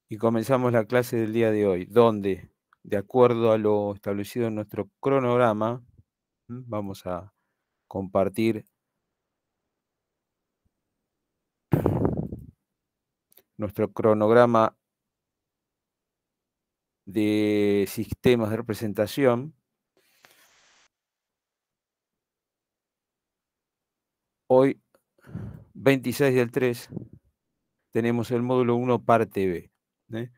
Y comenzamos la clase del día de hoy, donde, de acuerdo a lo establecido en nuestro cronograma, vamos a compartir nuestro cronograma de sistemas de representación. Hoy, 26/3, tenemos el módulo 1, parte B,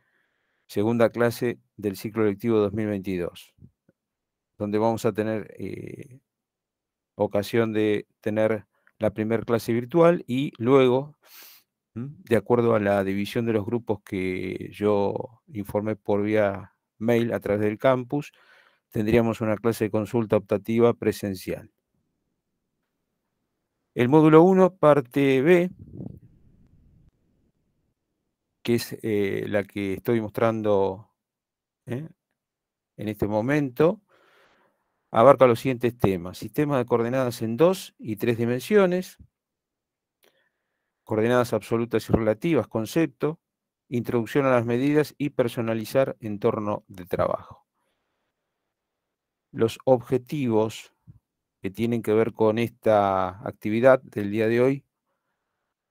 segunda clase del ciclo lectivo 2022, donde vamos a tener ocasión de tener la primera clase virtual y luego, de acuerdo a la división de los grupos que yo informé por vía mail a través del campus, tendríamos una clase de consulta optativa presencial. El módulo 1, parte B, que es la que estoy mostrando en este momento, abarca los siguientes temas: sistemas de coordenadas en 2 y 3 dimensiones, coordenadas absolutas y relativas, concepto, introducción a las medidas y personalizar entorno de trabajo. Los objetivos que tienen que ver con esta actividad del día de hoy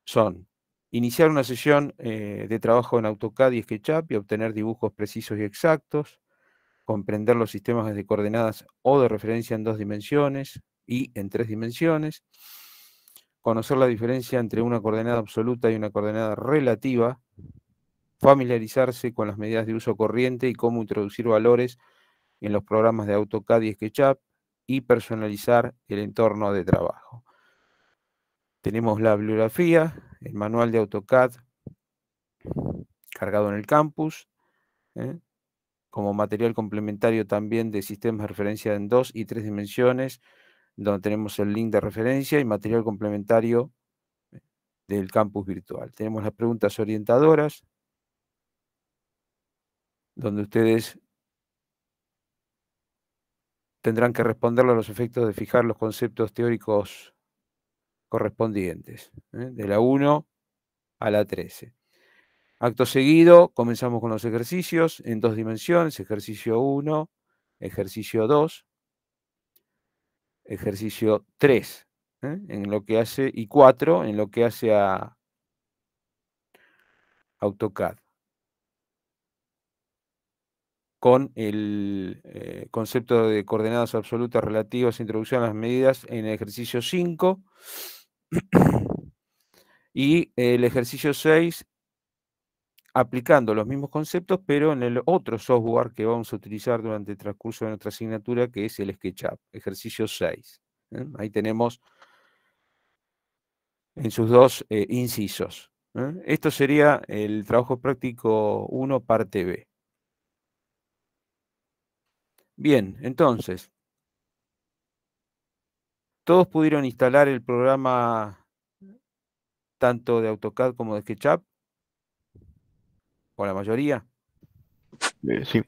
son iniciar una sesión de trabajo en AutoCAD y SketchUp y obtener dibujos precisos y exactos, comprender los sistemas de coordenadas o de referencia en 2 dimensiones y en 3 dimensiones, conocer la diferencia entre una coordenada absoluta y una coordenada relativa, familiarizarse con las medidas de uso corriente y cómo introducir valores en los programas de AutoCAD y SketchUp y personalizar el entorno de trabajo. Tenemos la bibliografía, el manual de AutoCAD cargado en el campus, como material complementario también de sistemas de referencia en 2 y 3 dimensiones, donde tenemos el link de referencia y material complementario del campus virtual. Tenemos las preguntas orientadoras, donde ustedes tendrán que responderle a los efectos de fijar los conceptos teóricos correspondientes, de la 1 a la 13. Acto seguido, comenzamos con los ejercicios en 2 dimensiones, ejercicio 1, ejercicio 2, ejercicio 3, en lo que hace, y 4 en lo que hace a AutoCAD, con el concepto de coordenadas absolutas relativas, introducción a las medidas en el ejercicio 5, y el ejercicio 6, aplicando los mismos conceptos, pero en el otro software que vamos a utilizar durante el transcurso de nuestra asignatura, que es el SketchUp, ejercicio 6. Ahí tenemos en sus dos incisos. Esto sería el trabajo práctico 1, parte B. Bien, entonces, ¿todos pudieron instalar el programa tanto de AutoCAD como de SketchUp? ¿O la mayoría? Sí.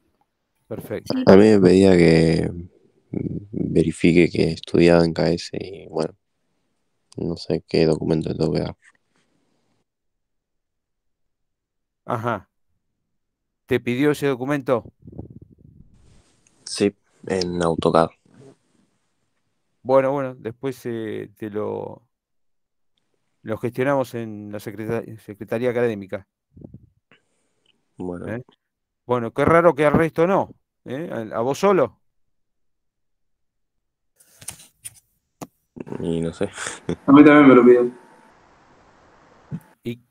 Perfecto. A mí me pedía que verifique que estudiaba en KS y bueno, no sé qué documento tengo que dar. Ajá. ¿Te pidió ese documento? Sí, en AutoCAD. Bueno, después lo gestionamos en la Secretaría Académica. Bueno, ¿eh? Bueno, qué raro que al resto no. ¿A vos solo? y no sé. A mí también me lo pidió.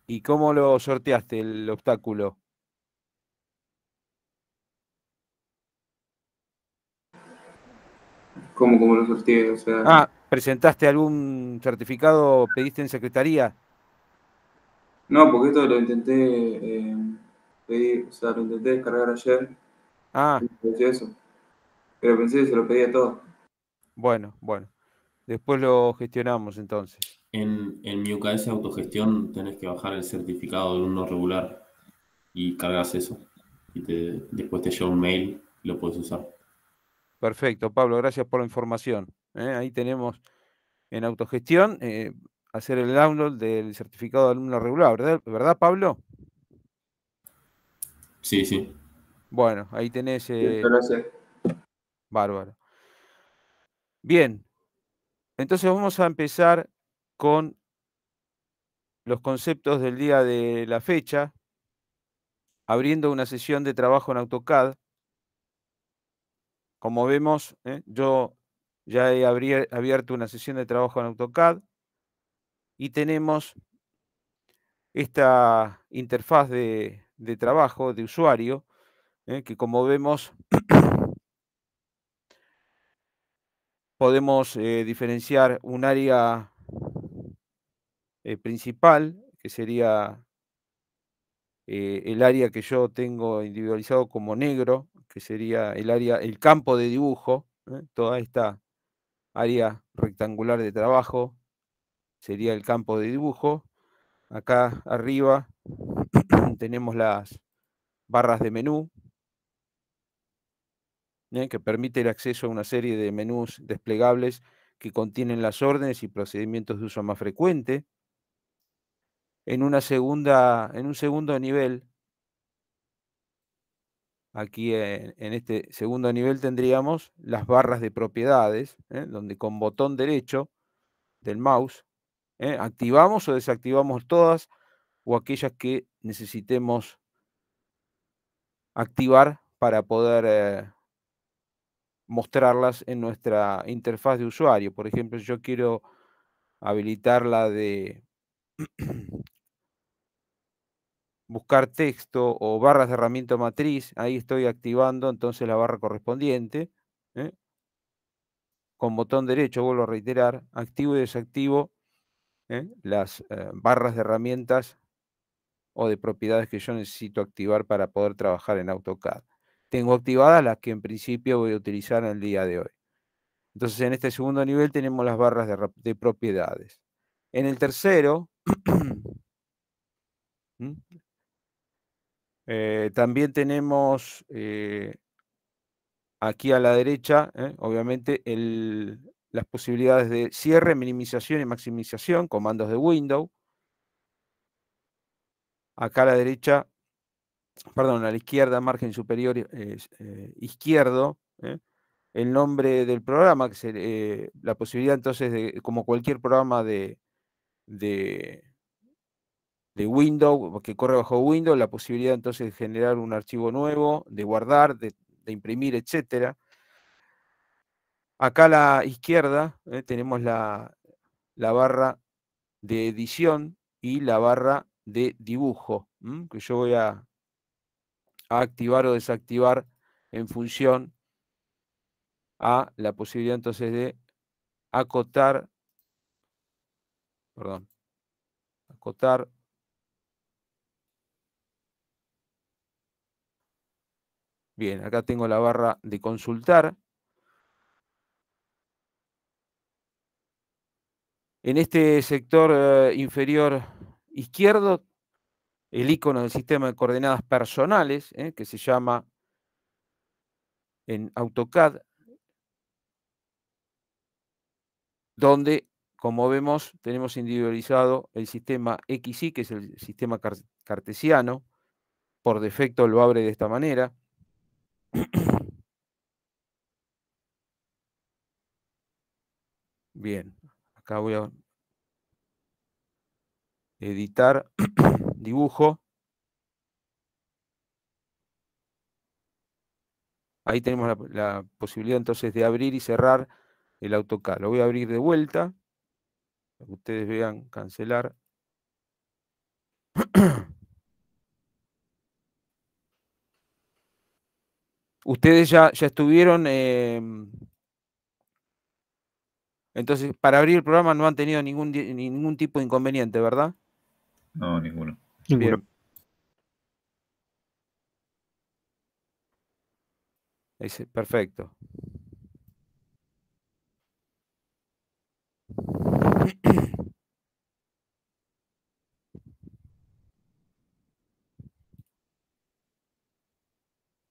¿Y cómo lo sorteaste el obstáculo? ¿Cómo lo sorteé? O sea, ¿Presentaste algún certificado, pediste en secretaría? no, porque esto lo intenté pedir, o sea, lo intenté descargar ayer Ah, y me pareció eso. Pero pensé que se lo pedía todo. bueno. Después lo gestionamos entonces. En mi UKS Autogestión tenés que bajar el certificado de alumno regular y cargas eso. Y después te llega un mail y lo puedes usar. Perfecto, Pablo, gracias por la información. Ahí tenemos en autogestión hacer el download del certificado de alumno regular, ¿verdad, Pablo? Sí, sí. Bueno, ahí tenés, Sí, yo lo sé. bárbaro. Bien, entonces vamos a empezar con los conceptos del día de la fecha, abriendo una sesión de trabajo en AutoCAD. Como vemos, yo ya he abierto una sesión de trabajo en AutoCAD y tenemos esta interfaz de trabajo, de usuario, que como vemos podemos diferenciar un área principal, que sería el área que yo tengo individualizado como negro, que sería el campo de dibujo, toda esta área rectangular de trabajo sería el campo de dibujo. Acá arriba tenemos las barras de menú, que permite el acceso a una serie de menús desplegables que contienen las órdenes y procedimientos de uso más frecuente. En un segundo nivel, aquí en este segundo nivel tendríamos las barras de propiedades, donde con botón derecho del mouse activamos o desactivamos todas o aquellas que necesitemos activar para poder mostrarlas en nuestra interfaz de usuario. Por ejemplo, si yo quiero habilitar la de buscar texto o barras de herramienta matriz, ahí estoy activando entonces la barra correspondiente. Con botón derecho, vuelvo a reiterar, activo y desactivo las barras de herramientas o de propiedades que yo necesito activar para poder trabajar en AutoCAD. Tengo activadas las que en principio voy a utilizar en el día de hoy. Entonces, en este segundo nivel tenemos las barras de propiedades. En el tercero, también tenemos aquí a la derecha, obviamente, las posibilidades de cierre, minimización y maximización, comandos de Windows. Acá a la derecha, perdón, a la izquierda, margen superior izquierdo, el nombre del programa, que es la posibilidad entonces de, como cualquier programa de Windows, que corre bajo Windows, la posibilidad entonces de generar un archivo nuevo, de guardar, de imprimir, etcétera. Acá a la izquierda tenemos la barra de edición y la barra de dibujo, que yo voy a activar o desactivar en función a la posibilidad entonces de acotar, perdón, acotar. Bien, acá tengo la barra de consultar. En este sector inferior izquierdo, el icono del sistema de coordenadas personales, que se llama en AutoCAD, donde, como vemos, tenemos individualizado el sistema XY, que es el sistema cartesiano. Por defecto lo abre de esta manera. Bien, acá voy a editar dibujo. Ahí tenemos la posibilidad entonces de abrir y cerrar el AutoCAD. Lo voy a abrir de vuelta, para que ustedes vean, cancelar. Ustedes ya estuvieron, entonces para abrir el programa no han tenido ningún tipo de inconveniente, ¿verdad? No, ninguno. Bien. Perfecto.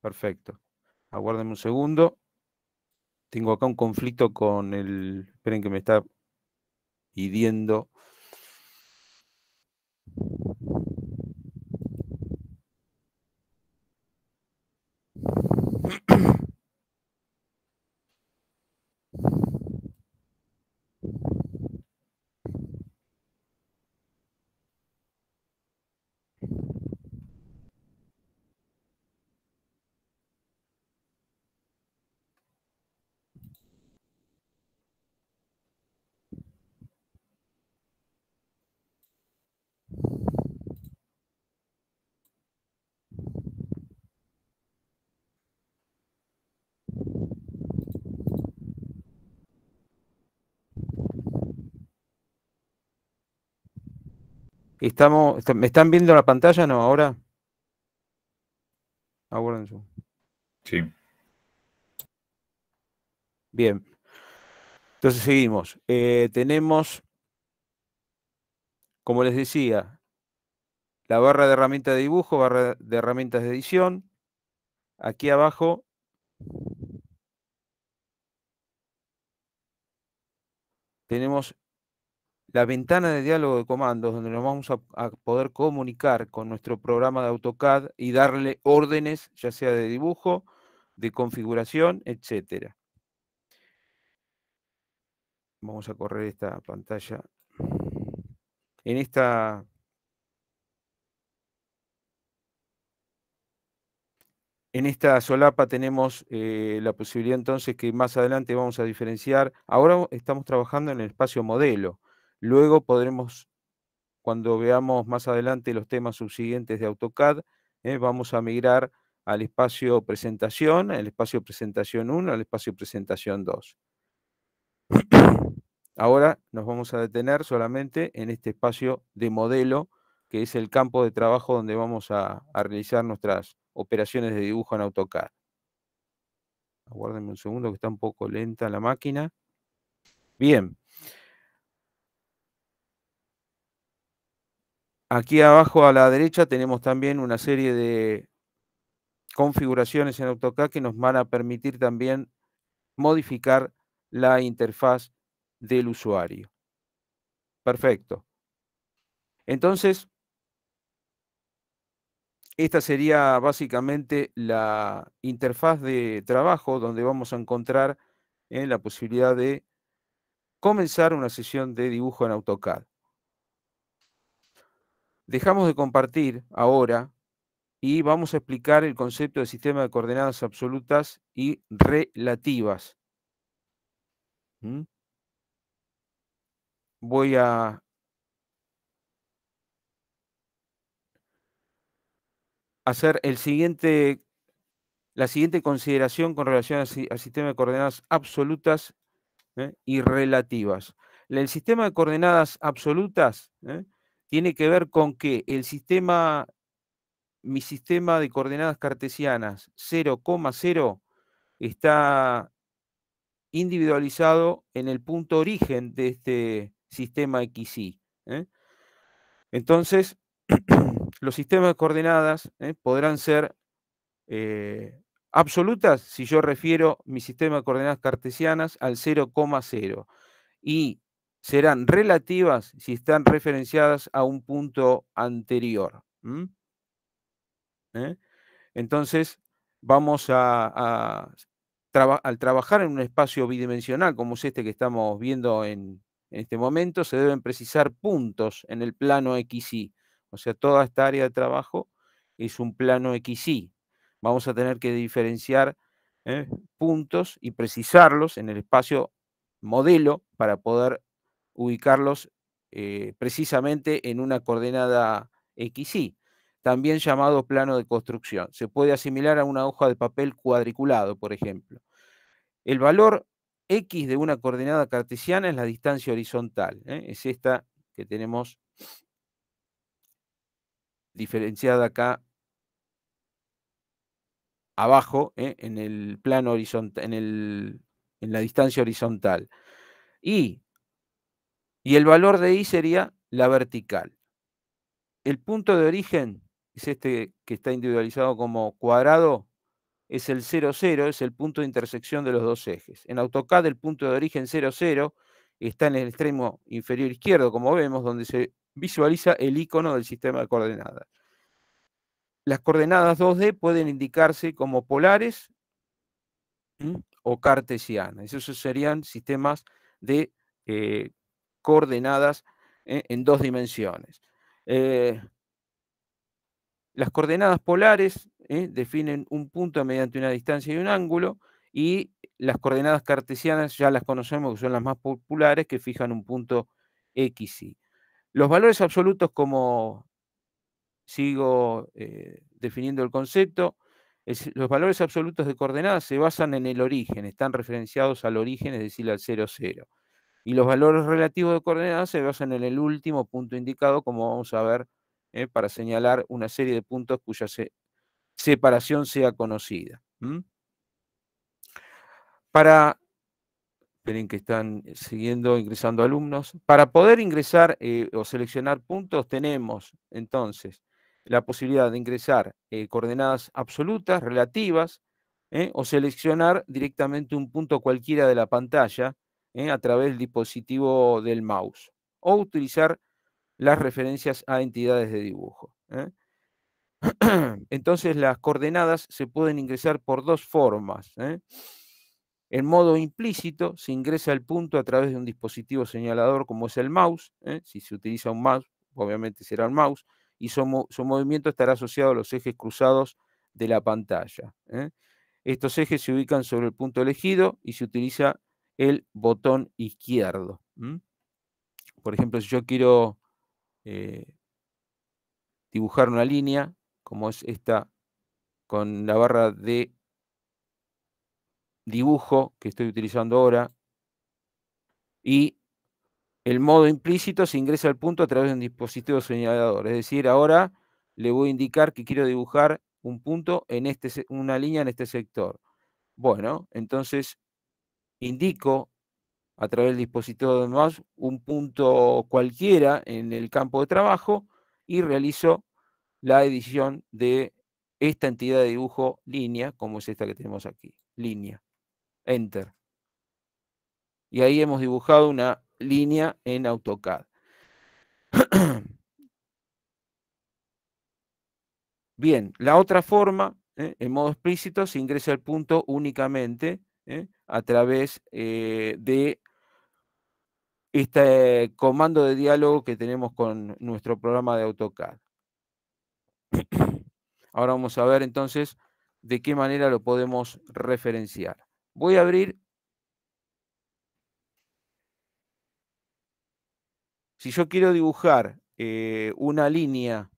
Perfecto. Aguárdenme un segundo. Tengo acá un conflicto con el... Esperen que me está pidiendo. ¿Me están viendo la pantalla? ¿No? ¿Ahora? Aguarden. Sí. Bien. Entonces seguimos. Tenemos, como les decía, la barra de herramientas de dibujo, barra de herramientas de edición. Aquí abajo tenemos la ventana de diálogo de comandos, donde nos vamos a poder comunicar con nuestro programa de AutoCAD y darle órdenes, ya sea de dibujo, de configuración, etc. Vamos a correr esta pantalla. En esta solapa tenemos la posibilidad entonces que más adelante vamos a diferenciar. Ahora estamos trabajando en el espacio modelo. Luego podremos, cuando veamos más adelante los temas subsiguientes de AutoCAD, vamos a migrar al espacio presentación, al espacio presentación 1, al espacio presentación 2. Ahora nos vamos a detener solamente en este espacio de modelo, que es el campo de trabajo donde vamos a realizar nuestras operaciones de dibujo en AutoCAD. Aguárdenme un segundo que está un poco lenta la máquina. Bien. Aquí abajo a la derecha tenemos también una serie de configuraciones en AutoCAD que nos van a permitir también modificar la interfaz del usuario. Perfecto. Entonces, esta sería básicamente la interfaz de trabajo donde vamos a encontrar la posibilidad de comenzar una sesión de dibujo en AutoCAD. Dejamos de compartir ahora y vamos a explicar el concepto de sistema de coordenadas absolutas y relativas. Voy a hacer la siguiente consideración con relación al sistema de coordenadas absolutas y relativas. El sistema de coordenadas absolutas tiene que ver con que mi sistema de coordenadas cartesianas 0,0 está individualizado en el punto origen de este sistema XY. Entonces, los sistemas de coordenadas podrán ser absolutas si yo refiero mi sistema de coordenadas cartesianas al 0,0 y serán relativas si están referenciadas a un punto anterior. Entonces, vamos al trabajar en un espacio bidimensional como es este que estamos viendo en este momento, se deben precisar puntos en el plano XY. O sea, toda esta área de trabajo es un plano XY. Vamos a tener que diferenciar puntos y precisarlos en el espacio modelo para poder ubicarlos precisamente en una coordenada XY, también llamado plano de construcción. Se puede asimilar a una hoja de papel cuadriculado, por ejemplo. El valor X de una coordenada cartesiana es la distancia horizontal. Es esta que tenemos diferenciada acá abajo, en el plano horizontal, en la distancia horizontal. Y el valor de Y sería la vertical. El punto de origen es este que está individualizado como cuadrado, es el 0, 0, es el punto de intersección de los dos ejes. En AutoCAD el punto de origen 0, 0 está en el extremo inferior izquierdo, como vemos, donde se visualiza el icono del sistema de coordenadas. las coordenadas 2D pueden indicarse como polares o cartesianas. Esos serían sistemas de coordenadas en 2 dimensiones. Las coordenadas polares definen un punto mediante una distancia y un ángulo, y las coordenadas cartesianas ya las conocemos, que son las más populares, que fijan un punto X, Y. Los valores absolutos, como sigo definiendo el concepto, los valores absolutos de coordenadas se basan en el origen, están referenciados al origen, es decir, al 0, 0. Y los valores relativos de coordenadas se basan en el último punto indicado, como vamos a ver, para señalar una serie de puntos cuya separación sea conocida. Esperen que están ingresando alumnos. Para poder ingresar o seleccionar puntos, tenemos entonces la posibilidad de ingresar coordenadas absolutas, relativas, o seleccionar directamente un punto cualquiera de la pantalla a través del dispositivo del mouse, o utilizar las referencias a entidades de dibujo. Entonces las coordenadas se pueden ingresar por 2 formas. En modo implícito se ingresa el punto a través de un dispositivo señalador como es el mouse. Si se utiliza un mouse, obviamente será el mouse, y su movimiento estará asociado a los ejes cruzados de la pantalla. Estos ejes se ubican sobre el punto elegido y se utiliza el botón izquierdo. Por ejemplo, si yo quiero dibujar una línea, como es esta, con la barra de dibujo que estoy utilizando ahora, y el modo implícito se ingresa al punto a través de un dispositivo señalador. Es decir, ahora le voy a indicar que quiero dibujar un punto en una línea en este sector. Bueno, entonces indico a través del dispositivo de mouse un punto cualquiera en el campo de trabajo y realizo la edición de esta entidad de dibujo línea, como es esta que tenemos aquí, línea. Enter. Y ahí hemos dibujado una línea en AutoCAD. Bien, la otra forma, en modo explícito, se ingresa el punto únicamente a través de este comando de diálogo que tenemos con nuestro programa de AutoCAD. Ahora vamos a ver entonces de qué manera lo podemos referenciar. Voy a abrir. Si yo quiero dibujar una línea,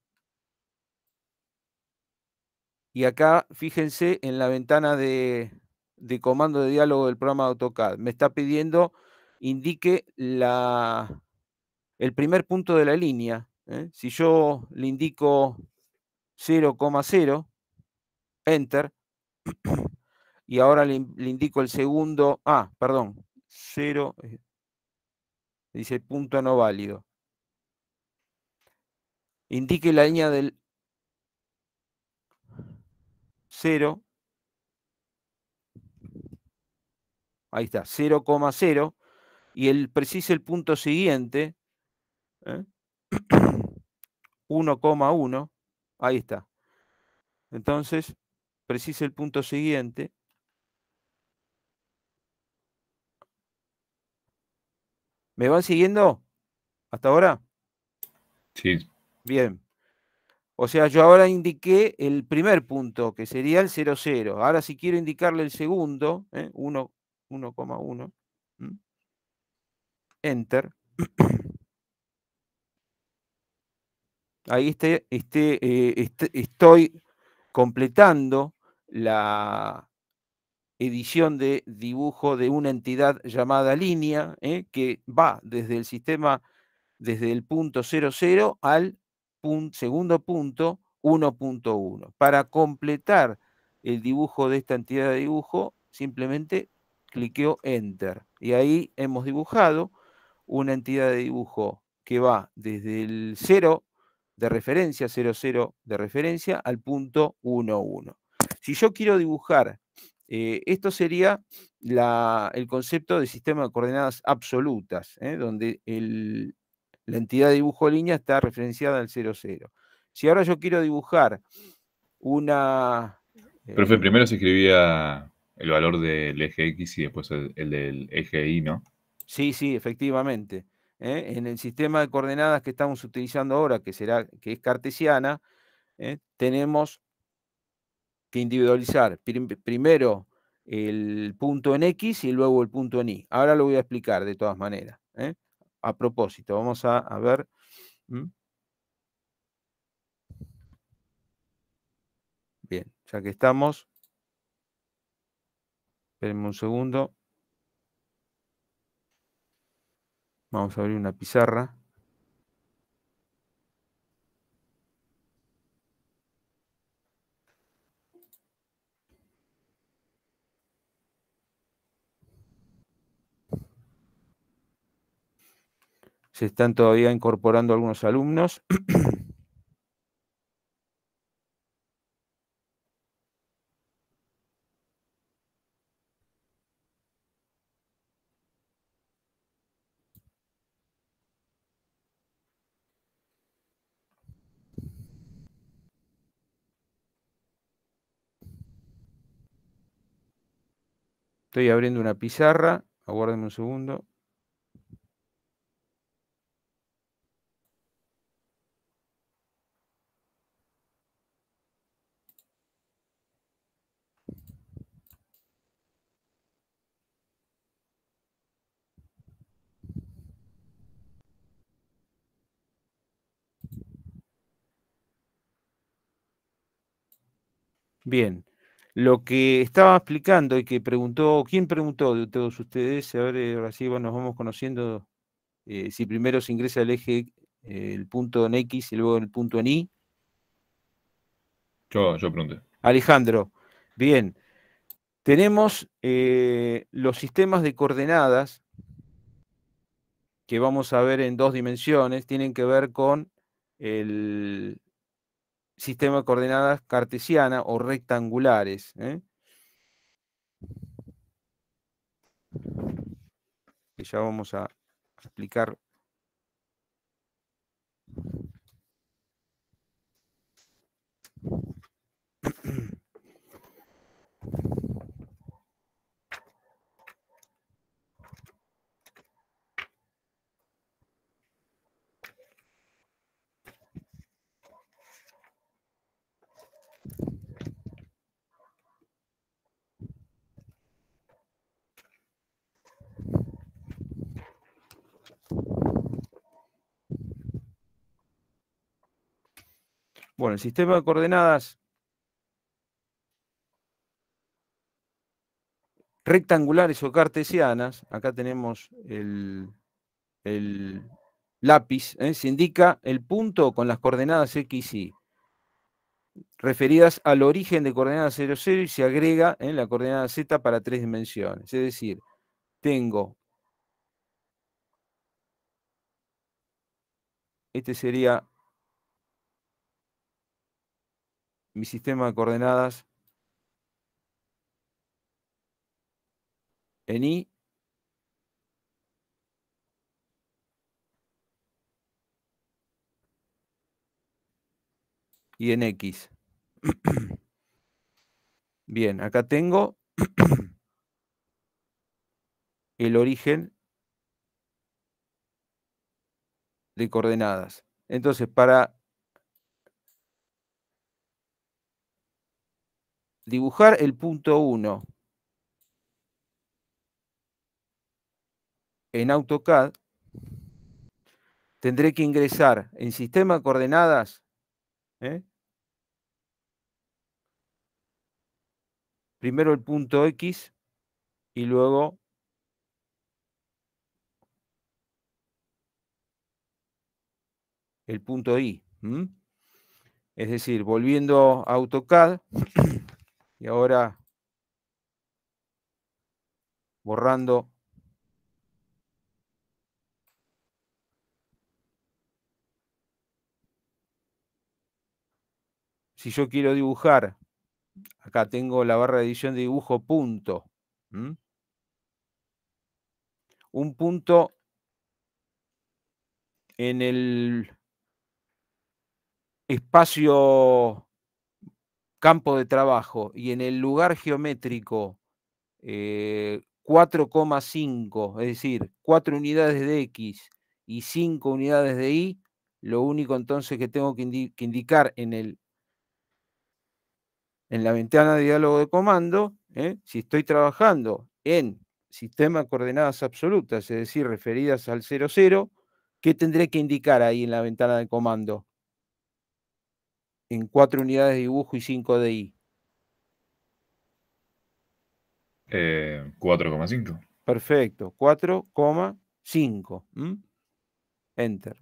y acá fíjense en la ventana de comando de diálogo del programa de AutoCAD, me está pidiendo indique el primer punto de la línea. Si yo le indico 0,0, Enter, y ahora le indico el segundo, perdón, 0, dice punto no válido. Indique la línea del 0, ahí está, 0,0, y precise el punto siguiente, 1,1, ahí está. Entonces, precise el punto siguiente. ¿Me van siguiendo hasta ahora? Sí. Bien. O sea, yo ahora indiqué el primer punto, que sería el 0,0. Ahora si quiero indicarle el segundo, 1,1, Enter. Ahí estoy completando la edición de dibujo de una entidad llamada línea, que va desde el sistema, desde el punto 00 al segundo punto 1.1. Para completar el dibujo de esta entidad de dibujo, simplemente cliqueo Enter. Y ahí hemos dibujado una entidad de dibujo que va desde el 0 de referencia, 00 de referencia, al punto 1,1. Si yo quiero dibujar, esto sería el concepto de sistema de coordenadas absolutas, donde la entidad de dibujo de línea está referenciada al 00. Si ahora yo quiero dibujar una... Profe, primero se escribía el valor del eje X y después el del eje Y, ¿no? Sí, sí, efectivamente. En el sistema de coordenadas que estamos utilizando ahora, que es cartesiana, tenemos que individualizar primero el punto en X y luego el punto en Y. Ahora lo voy a explicar de todas maneras. A propósito, vamos a ver. Bien, ya que estamos, espérenme un segundo. Vamos a abrir una pizarra. Se están todavía incorporando algunos alumnos. Estoy abriendo una pizarra. Aguárdenme un segundo. Bien, lo que estaba explicando y que preguntó, ¿quién preguntó de todos ustedes? A ver, ahora sí nos vamos conociendo. Si primero se ingresa el eje, el punto en X y luego el punto en Y. Yo pregunté. Alejandro, bien. Tenemos los sistemas de coordenadas que vamos a ver en 2 dimensiones, tienen que ver con el sistema de coordenadas cartesiana o rectangulares. Que ya vamos a explicar. Bueno, el sistema de coordenadas rectangulares o cartesianas, acá tenemos el lápiz, se indica el punto con las coordenadas X y Y, referidas al origen de coordenadas 0, 0 y se agrega en la coordenada Z para 3 dimensiones. Es decir, tengo, este sería mi sistema de coordenadas en Y y en X. Bien, acá tengo el origen de coordenadas. Entonces, para dibujar el punto 1 en AutoCAD, tendré que ingresar en sistema de coordenadas, primero el punto X y luego el punto Y. Es decir, volviendo a AutoCAD, y ahora borrando si yo quiero dibujar, acá tengo la barra de edición de dibujo punto. Un punto en el espacio campo de trabajo y en el lugar geométrico 4,5, es decir, 4 unidades de X y 5 unidades de Y, lo único entonces que tengo que indicar en la ventana de diálogo de comando, si estoy trabajando en sistema de coordenadas absolutas, es decir, referidas al 0, 0, ¿qué tendré que indicar ahí en la ventana de comando? En 4 unidades de dibujo y 5 de Y. 4,5. Perfecto, 4,5. Enter.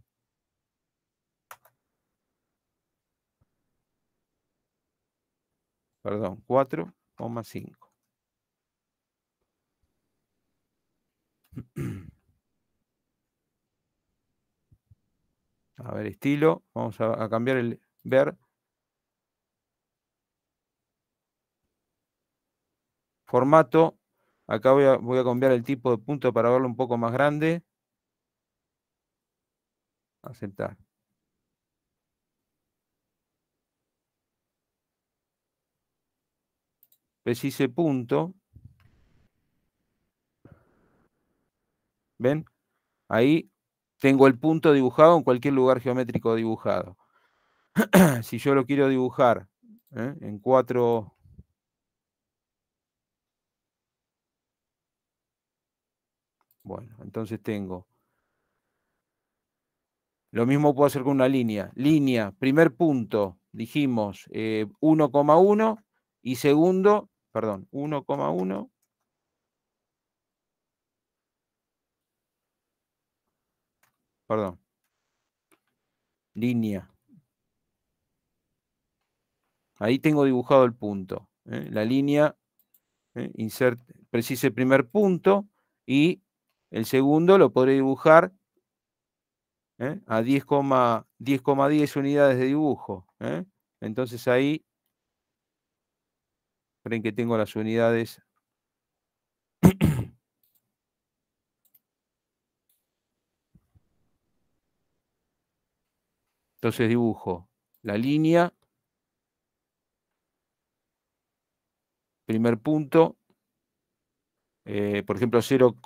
Perdón, 4,5. A ver, estilo. Vamos a cambiar el ver. Formato. Acá voy a cambiar el tipo de punto para verlo un poco más grande. Aceptar. Precise punto. ¿Ven? Ahí tengo el punto dibujado en cualquier lugar geométrico dibujado. Si yo lo quiero dibujar en 4... Bueno, entonces tengo... Lo mismo puedo hacer con una línea. Línea, primer punto, dijimos 1,1 y segundo, perdón, 1,1. Perdón. Línea. Ahí tengo dibujado el punto. La línea, insert, precise primer punto y el segundo lo podré dibujar a 10,10 unidades de dibujo. Entonces ahí, esperen que tengo las unidades. Entonces dibujo la línea, primer punto, por ejemplo, 0,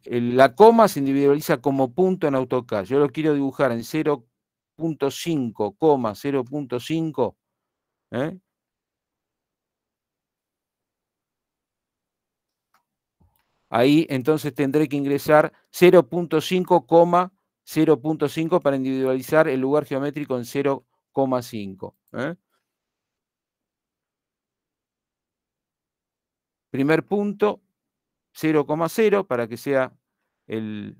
la coma se individualiza como punto en AutoCAD. Yo lo quiero dibujar en 0,5, 0,5. Ahí entonces tendré que ingresar 0,5, 0,5 para individualizar el lugar geométrico en 0,5. Primer punto, 0,0 para que sea el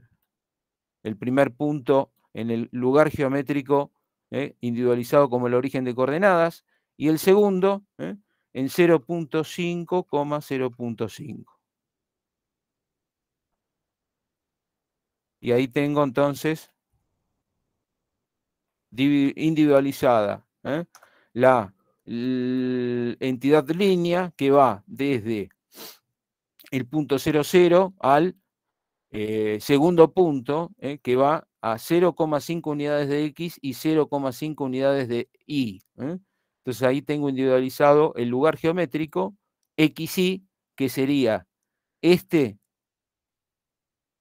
primer punto en el lugar geométrico individualizado como el origen de coordenadas, y el segundo en 0,5, 0,5. Y ahí tengo entonces individualizada la entidad línea que va desde el punto 0, 0 al segundo punto, que va a 0,5 unidades de X y 0,5 unidades de Y. Entonces ahí tengo individualizado el lugar geométrico XY, que sería este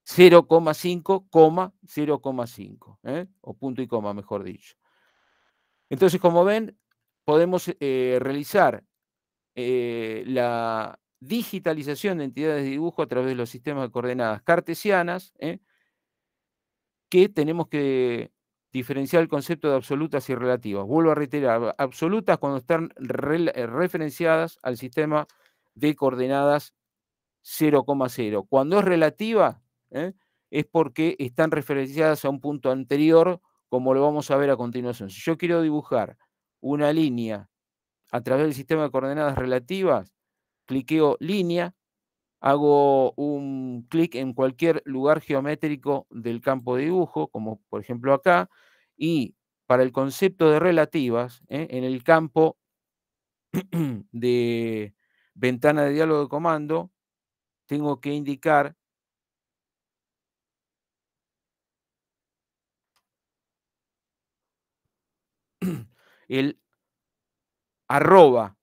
0,5, 0,5, o punto y coma, mejor dicho. Entonces, como ven, podemos realizar la digitalización de entidades de dibujo a través de los sistemas de coordenadas cartesianas, que tenemos que diferenciar el concepto de absolutas y relativas. Vuelvo a reiterar, absolutas cuando están referenciadas al sistema de coordenadas 0,0. Cuando es relativa, es porque están referenciadas a un punto anterior, como lo vamos a ver a continuación. Si yo quiero dibujar una línea a través del sistema de coordenadas relativas, cliqueo línea, hago un clic en cualquier lugar geométrico del campo de dibujo, como por ejemplo acá, y para el concepto de relativas, en el campo de ventana de diálogo de comando, tengo que indicar el arroba.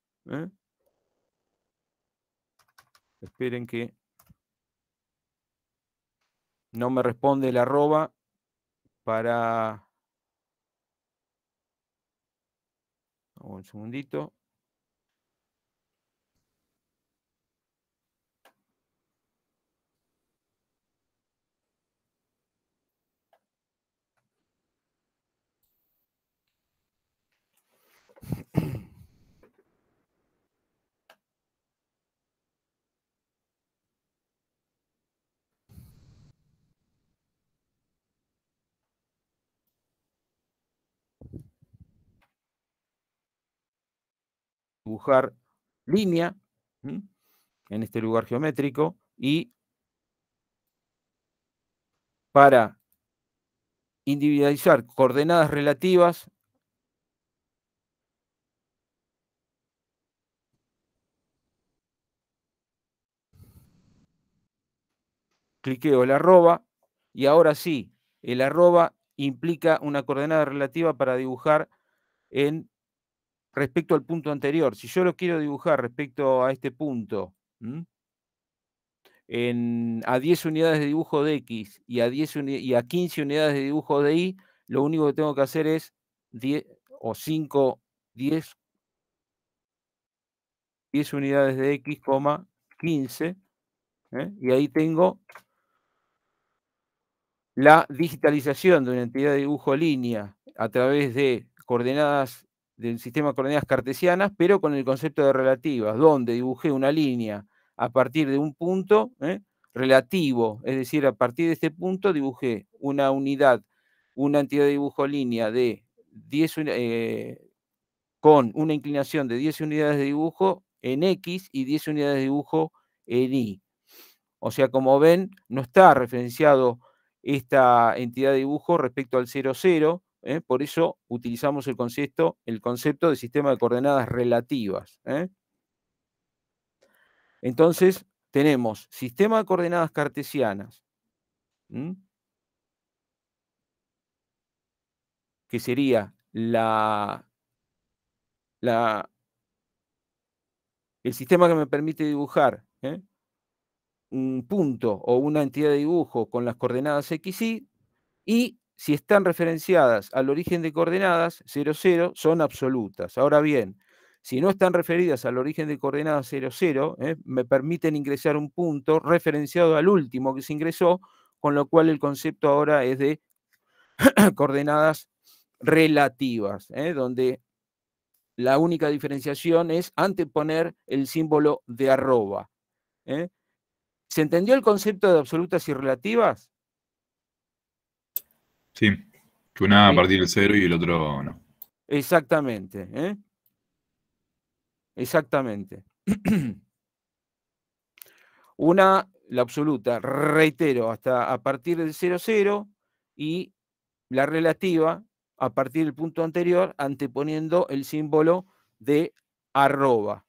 Esperen que no me responde el arroba para... Un segundito. Dibujar línea en este lugar geométrico y para individualizar coordenadas relativas cliqueo el arroba y ahora sí, el arroba implica una coordenada relativa para dibujar respecto al punto anterior. Si yo lo quiero dibujar respecto a este punto, a 10 unidades de dibujo de X y a 15 unidades de dibujo de Y, lo único que tengo que hacer es 10 o 5, 10 unidades de X, 15, y ahí tengo la digitalización de una entidad de dibujo línea a través de coordenadas del sistema de coordenadas cartesianas, pero con el concepto de relativas, donde dibujé una línea a partir de un punto relativo, es decir, a partir de este punto dibujé una unidad, una entidad de dibujo línea de 10 con una inclinación de 10 unidades de dibujo en X y 10 unidades de dibujo en Y. O sea, como ven, no está referenciado esta entidad de dibujo respecto al 0, 0, por eso utilizamos el concepto de sistema de coordenadas relativas. Entonces, tenemos sistema de coordenadas cartesianas, que sería el sistema que me permite dibujar un punto o una entidad de dibujo con las coordenadas X, y si están referenciadas al origen de coordenadas 0, 0, son absolutas. Ahora bien, si no están referidas al origen de coordenadas 0, 0, me permiten ingresar un punto referenciado al último que se ingresó, con lo cual el concepto ahora es de coordenadas relativas, donde la única diferenciación es anteponer el símbolo de arroba. ¿Se entendió el concepto de absolutas y relativas? Sí, que una a Sí. partir del 0 y el otro no. Exactamente. Exactamente. Una, la absoluta, reitero, hasta a partir del 0, 0, y la relativa a partir del punto anterior, anteponiendo el símbolo de arroba.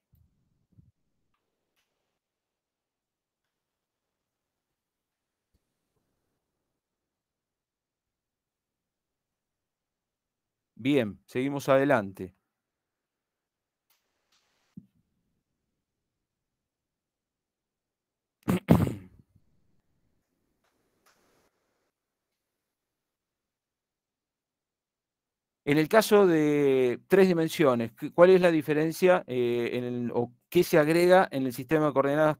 Bien, seguimos adelante. En el caso de 3 dimensiones, ¿cuál es la diferencia o qué se agrega en el sistema de coordenadas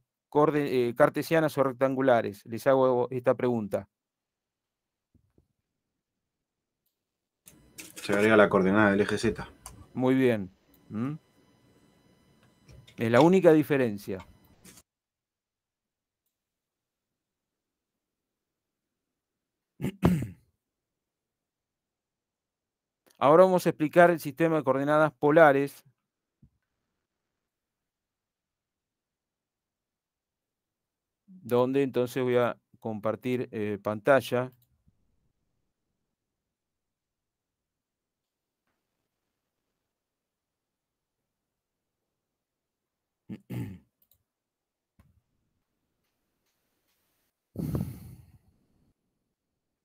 cartesianas o rectangulares? Les hago esta pregunta. Se agrega la coordenada del eje Z. Muy bien. Es la única diferencia. Ahora vamos a explicar el sistema de coordenadas polares. Donde entonces voy a compartir pantalla.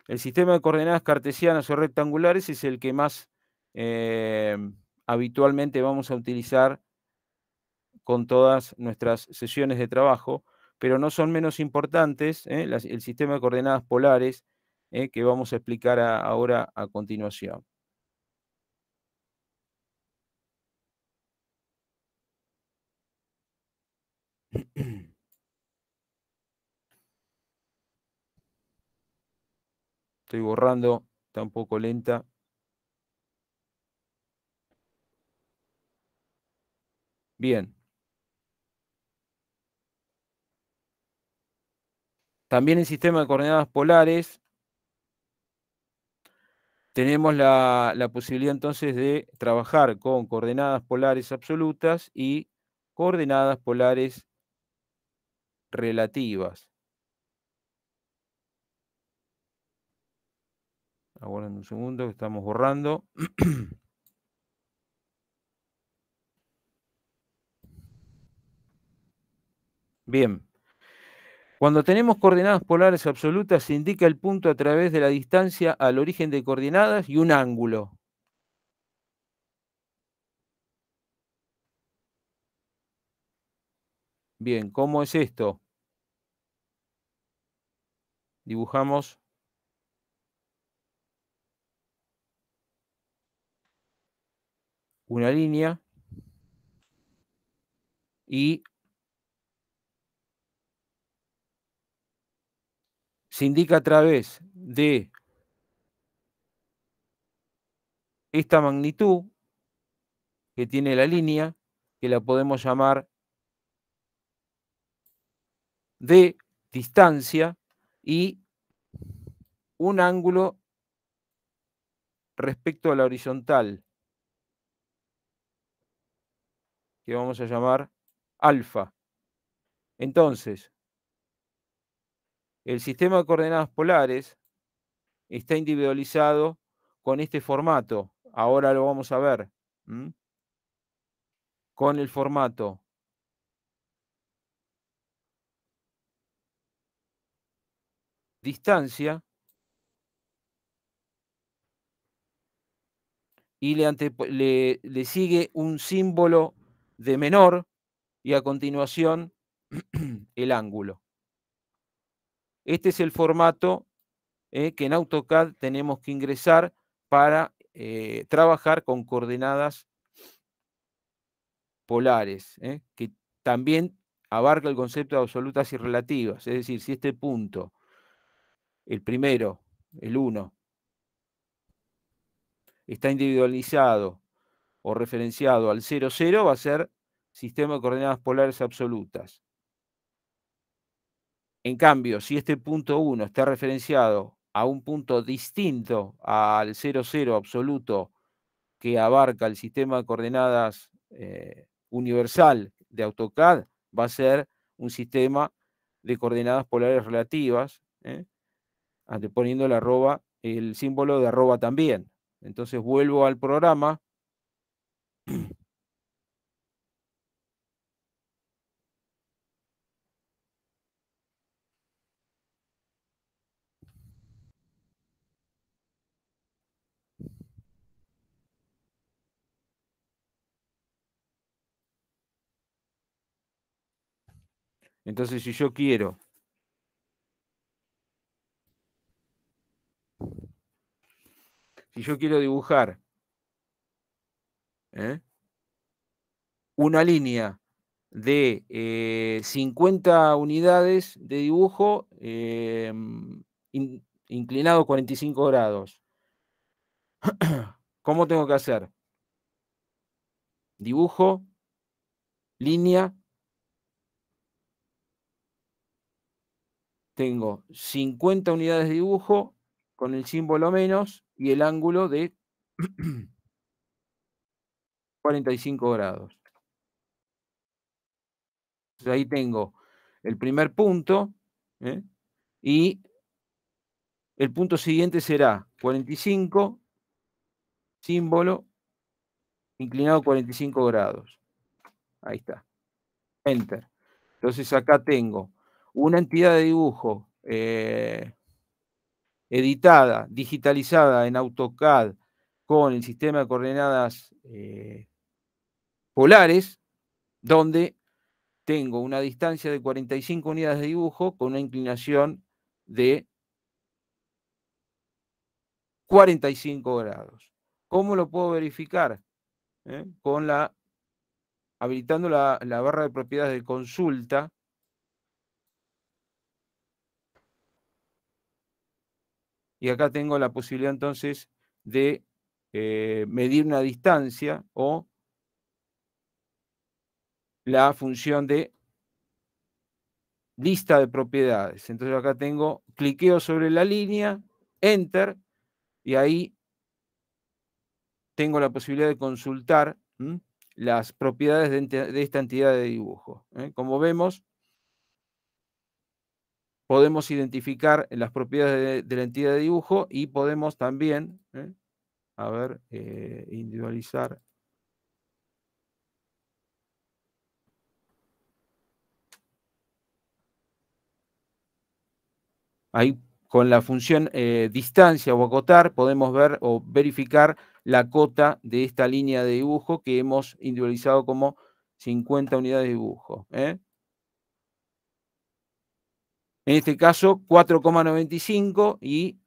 El sistema de coordenadas cartesianas o rectangulares es el que más habitualmente vamos a utilizar con todas nuestras sesiones de trabajo, pero no son menos importantes el sistema de coordenadas polares que vamos a explicar ahora a continuación. Estoy borrando, está un poco lenta. Bien. También en sistema de coordenadas polares tenemos la posibilidad entonces de trabajar con coordenadas polares absolutas y coordenadas polares relativas. Aguarden un segundo que estamos borrando. Bien. Cuando tenemos coordenadas polares absolutas, se indica el punto a través de la distancia al origen de coordenadas y un ángulo. Bien, ¿cómo es esto? Dibujamos una línea y se indica a través de esta magnitud que tiene la línea, que la podemos llamar de distancia, y un ángulo respecto a la horizontal, que vamos a llamar alfa. Entonces, el sistema de coordenadas polares está individualizado con este formato. Ahora lo vamos a ver. Con el formato distancia y le sigue un símbolo de menor y a continuación el ángulo. Este es el formato que en AutoCAD tenemos que ingresar para trabajar con coordenadas polares, que también abarca el concepto de absolutas y relativas. Es decir, si este punto, el primero, el 1, está individualizado o referenciado al 0, 0, va a ser sistema de coordenadas polares absolutas. En cambio, si este punto 1 está referenciado a un punto distinto al 0, 0 absoluto que abarca el sistema de coordenadas universal de AutoCAD, va a ser un sistema de coordenadas polares relativas, anteponiendo el símbolo de arroba también. Entonces vuelvo al programa. Entonces, si yo quiero dibujar una línea de 50 unidades de dibujo inclinado 45 grados, ¿cómo tengo que hacer? Dibujo, línea, tengo 50 unidades de dibujo con el símbolo menos y el ángulo de 45 grados. Entonces ahí tengo el primer punto, y el punto siguiente será 45, símbolo, inclinado 45 grados. Ahí está. Enter. Entonces acá tengo una entidad de dibujo editada, digitalizada en AutoCAD con el sistema de coordenadas polares, donde tengo una distancia de 45 unidades de dibujo con una inclinación de 45 grados. ¿Cómo lo puedo verificar? Habilitando la barra de propiedades de consulta. Y acá tengo la posibilidad entonces de medir una distancia o la función de lista de propiedades. Entonces acá cliqueo sobre la línea, Enter, y ahí tengo la posibilidad de consultar las propiedades de esta entidad de dibujo. Como vemos, podemos identificar las propiedades de la entidad de dibujo y podemos también, individualizar. Ahí con la función distancia o acotar podemos ver o verificar la cota de esta línea de dibujo que hemos individualizado como 50 unidades de dibujo. En este caso 4,95 y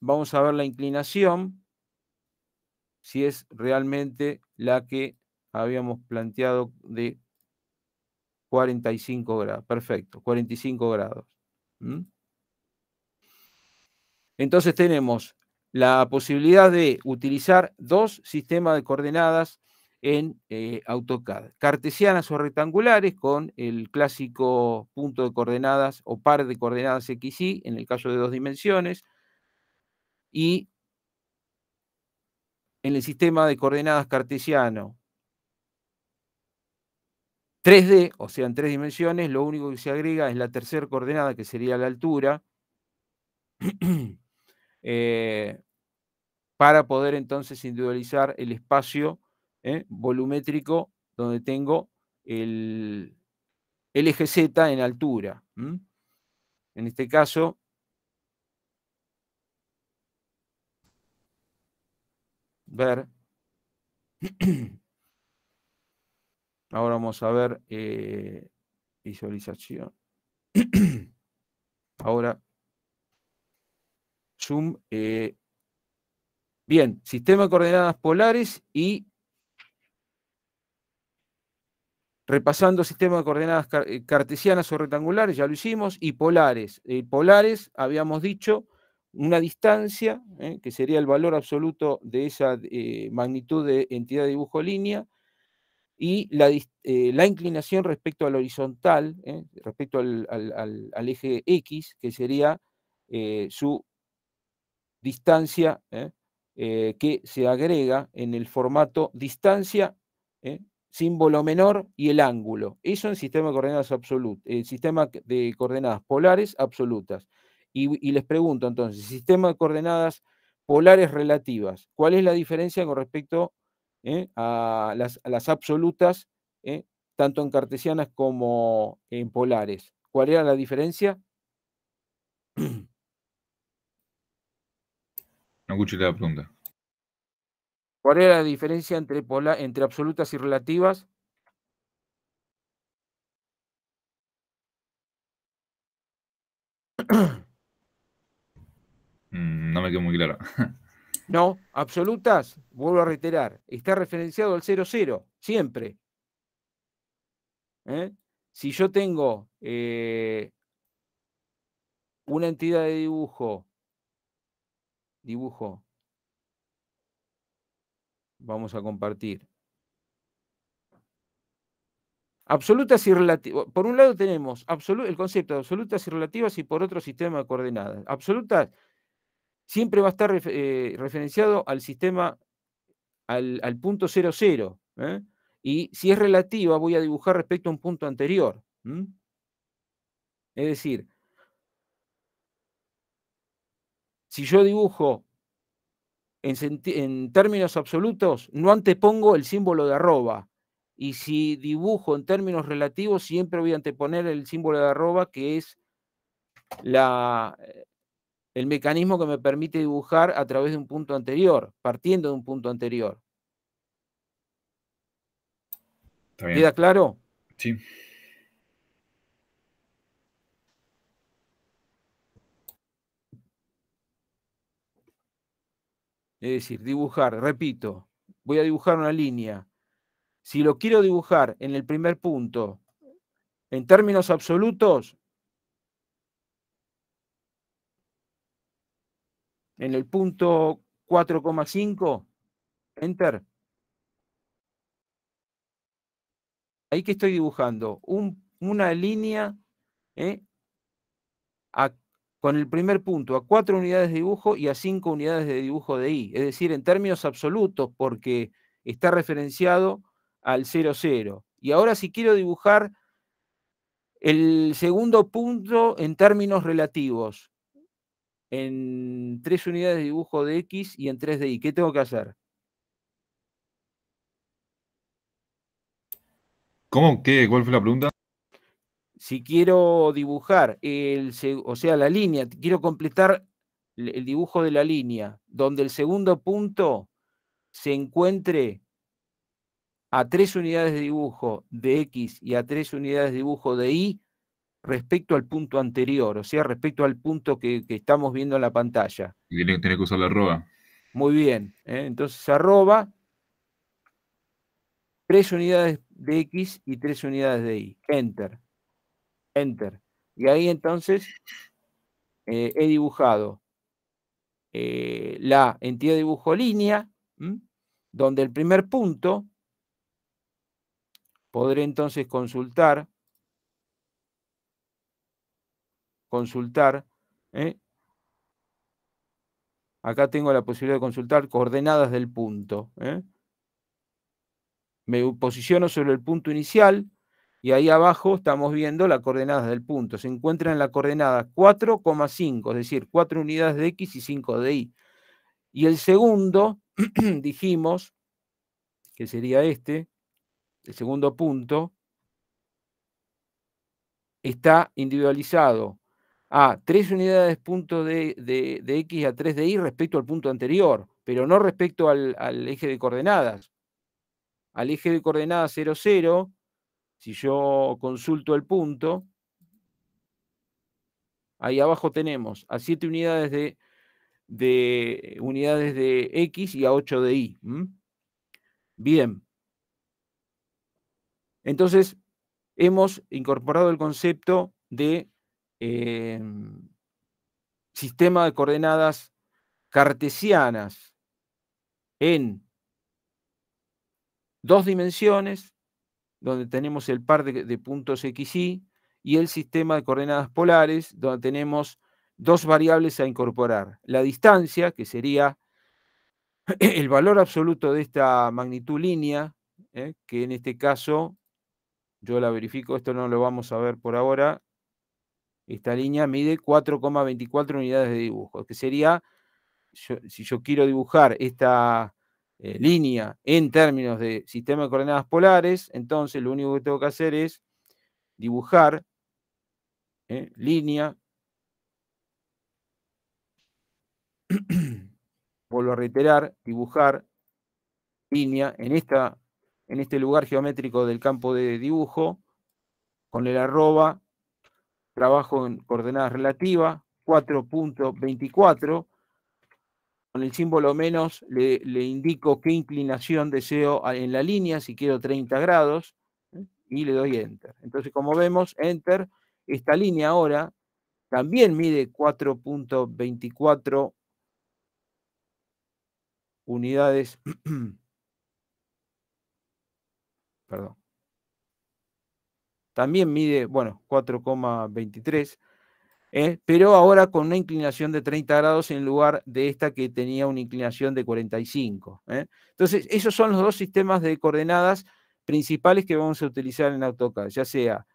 vamos a ver la inclinación, si es realmente la que habíamos planteado de 45 grados. Perfecto, 45 grados. Entonces tenemos la posibilidad de utilizar dos sistemas de coordenadas en AutoCAD. Cartesianas o rectangulares con el clásico punto de coordenadas o par de coordenadas XY, en el caso de 2 dimensiones, y en el sistema de coordenadas cartesiano 3D, o sea, en 3 dimensiones, lo único que se agrega es la tercera coordenada, que sería la altura, para poder entonces individualizar el espacio volumétrico donde tengo el eje Z en altura. En este caso, ver. Ahora vamos a ver visualización. Ahora, zoom. Bien, sistema de coordenadas polares y repasando sistema de coordenadas cartesianas o rectangulares, ya lo hicimos, y polares. Polares, habíamos dicho, una distancia, que sería el valor absoluto de esa magnitud de entidad de dibujo línea, y la inclinación respecto al horizontal, respecto al eje X, que sería su distancia, que se agrega en el formato distancia, símbolo menor y el ángulo. Eso en sistema de coordenadas sistema de coordenadas polares absolutas. Y les pregunto entonces, sistema de coordenadas polares relativas, ¿cuál es la diferencia con respecto a las absolutas, tanto en cartesianas como en polares? ¿Cuál era la diferencia? No escuché la pregunta. ¿Cuál era la diferencia entre absolutas y relativas? No me quedó muy claro. No, absolutas, vuelvo a reiterar, está referenciado al 0,0, siempre. Si yo tengo una entidad de dibujo, vamos a compartir. Absolutas y relativas. Por un lado tenemos el concepto de absolutas y relativas y por otro sistema de coordenadas. Absolutas siempre va a estar referenciado al sistema, al punto 0,0. Y si es relativa, voy a dibujar respecto a un punto anterior. Es decir, si yo dibujo en términos absolutos, no antepongo el símbolo de arroba. Y si dibujo en términos relativos, siempre voy a anteponer el símbolo de arroba, que es el mecanismo que me permite dibujar a través de un punto anterior, partiendo de un punto anterior. Está bien. ¿Queda claro? Sí. Es decir, dibujar, repito, voy a dibujar una línea. Si lo quiero dibujar en el primer punto, en términos absolutos, en el punto 4,5, enter. Ahí que estoy dibujando una línea con el primer punto a 4 unidades de dibujo y a 5 unidades de dibujo de I. Es decir, en términos absolutos, porque está referenciado al 0, 0. Y ahora si quiero dibujar el segundo punto en términos relativos, en 3 unidades de dibujo de X y en 3 de Y, ¿qué tengo que hacer? ¿Cómo? ¿Qué? ¿Cuál fue la pregunta? Si quiero dibujar, o sea, la línea, quiero completar el dibujo de la línea, donde el segundo punto se encuentre a 3 unidades de dibujo de X y a 3 unidades de dibujo de Y respecto al punto anterior, o sea, respecto al punto que estamos viendo en la pantalla. Y tenés que usar la arroba. Muy bien, entonces arroba 3 unidades de X y 3 unidades de Y. Enter. Enter. Y ahí entonces he dibujado la entidad de dibujo línea, donde el primer punto podré entonces consultar, acá tengo la posibilidad de consultar coordenadas del punto. Me posiciono sobre el punto inicial y ahí abajo estamos viendo las coordenadas del punto. Se encuentra en la coordenada 4,5, es decir, 4 unidades de X y 5 de Y. Y el segundo, dijimos, que sería este, el segundo punto, está individualizado a 3 unidades punto de X y a 3 de Y respecto al punto anterior, pero no respecto al eje de coordenadas. Al eje de coordenadas 0, 0, si yo consulto el punto, ahí abajo tenemos a 7 unidades de unidades de X y a 8 de Y. Bien. Entonces, hemos incorporado el concepto de sistema de coordenadas cartesianas en 2 dimensiones, donde tenemos el par de puntos X, Y, y el sistema de coordenadas polares, donde tenemos 2 variables a incorporar. La distancia, que sería el valor absoluto de esta magnitud línea, que en este caso, yo la verifico, esto no lo vamos a ver por ahora, esta línea mide 4,24 unidades de dibujo, que sería, si yo quiero dibujar esta línea en términos de sistema de coordenadas polares, entonces lo único que tengo que hacer es dibujar línea, vuelvo a reiterar, dibujar línea en este lugar geométrico del campo de dibujo, con el arroba, trabajo en coordenadas relativas, 4.24, con el símbolo menos le indico qué inclinación deseo en la línea, si quiero 30 grados, y le doy Enter. Entonces, como vemos, Enter, esta línea ahora también mide 4.24 unidades, perdón, también mide, bueno, 4,23, pero ahora con una inclinación de 30 grados en lugar de esta que tenía una inclinación de 45. Entonces, esos son los 2 sistemas de coordenadas principales que vamos a utilizar en AutoCAD, ya sea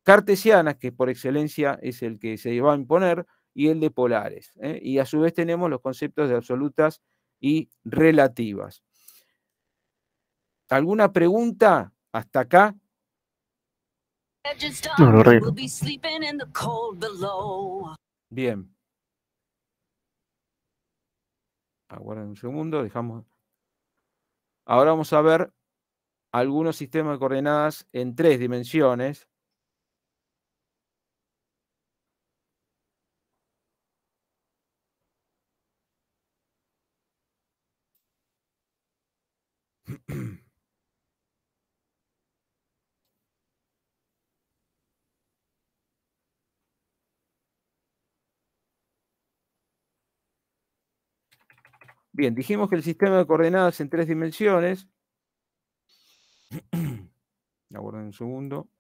cartesianas, que por excelencia es el que se va a imponer, y el de polares. Y a su vez tenemos los conceptos de absolutas y relativas. ¿Alguna pregunta hasta acá? No, correcto. Bien. Aguarden un segundo, dejamos. Ahora vamos a ver algunos sistemas de coordenadas en 3 dimensiones. Bien, dijimos que el sistema de coordenadas en 3 dimensiones. Aguarden un segundo.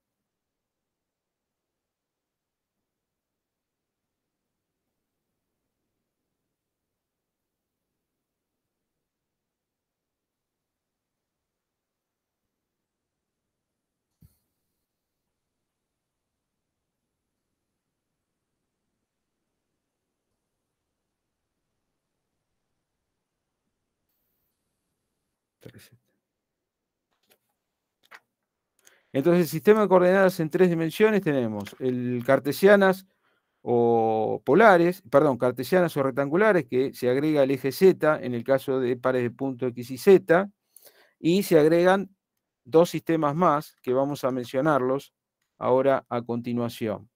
Entonces, el sistema de coordenadas en 3 dimensiones tenemos el cartesianas o polares, perdón, cartesianas o rectangulares, que se agrega el eje Z en el caso de pares de punto X y Z, y se agregan 2 sistemas más que vamos a mencionarlos ahora a continuación.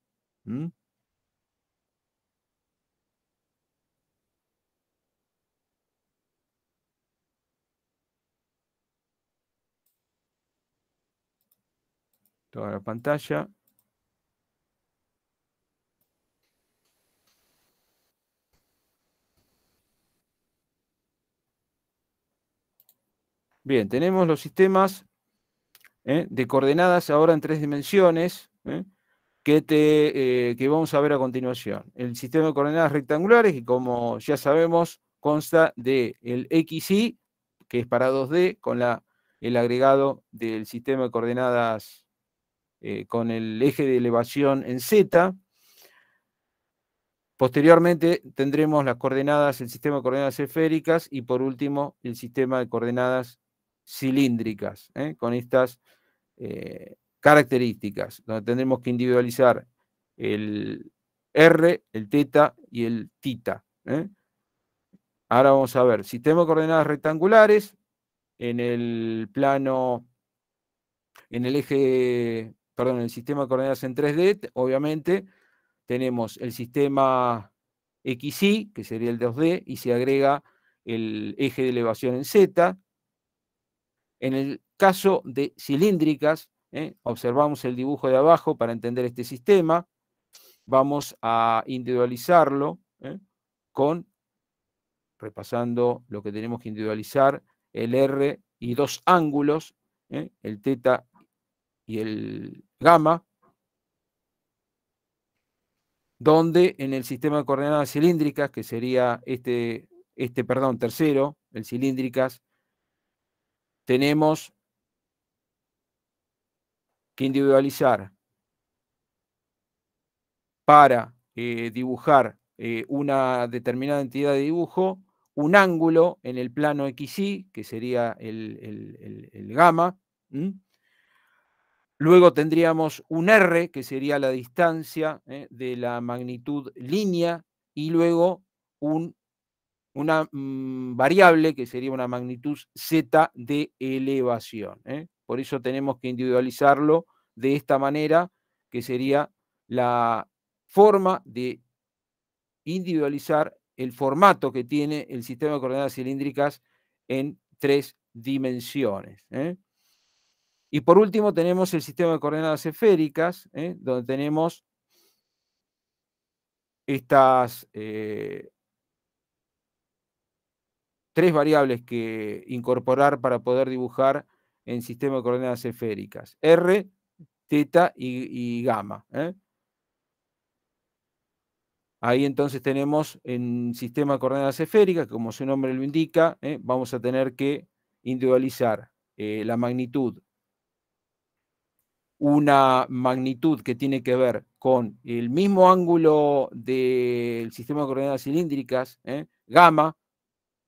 ¿Mm? Toda la pantalla. Bien, tenemos los sistemas de coordenadas ahora en 3 dimensiones, que vamos a ver a continuación. El sistema de coordenadas rectangulares, que como ya sabemos, consta del XY, que es para 2D, con el agregado del sistema de coordenadas con el eje de elevación en Z. Posteriormente tendremos las coordenadas, el sistema de coordenadas esféricas y por último el sistema de coordenadas cilíndricas, con estas características, donde tendremos que individualizar el R, el teta y el tita. Ahora vamos a ver, sistema de coordenadas rectangulares en el plano, en el eje, perdón, en el sistema de coordenadas en 3D, obviamente, tenemos el sistema XY, que sería el 2D, y se agrega el eje de elevación en Z. En el caso de cilíndricas, observamos el dibujo de abajo para entender este sistema. Vamos a individualizarlo con, repasando lo que tenemos que individualizar, el R y 2 ángulos, el teta y el gamma, donde en el sistema de coordenadas cilíndricas, que sería tercero, el cilíndricas, tenemos que individualizar para dibujar una determinada entidad de dibujo, un ángulo en el plano XY, que sería el gamma. Luego tendríamos un R, que sería la distancia de la magnitud línea, y luego una variable, que sería una magnitud Z de elevación. Por eso tenemos que individualizarlo de esta manera, que sería la forma de individualizar el formato que tiene el sistema de coordenadas cilíndricas en 3 dimensiones. Y por último tenemos el sistema de coordenadas esféricas, donde tenemos estas 3 variables que incorporar para poder dibujar en sistema de coordenadas esféricas: R, teta y gamma. Ahí entonces tenemos en sistema de coordenadas esféricas, como su nombre lo indica, vamos a tener que individualizar la magnitud, una magnitud que tiene que ver con el mismo ángulo del sistema de coordenadas cilíndricas, gamma,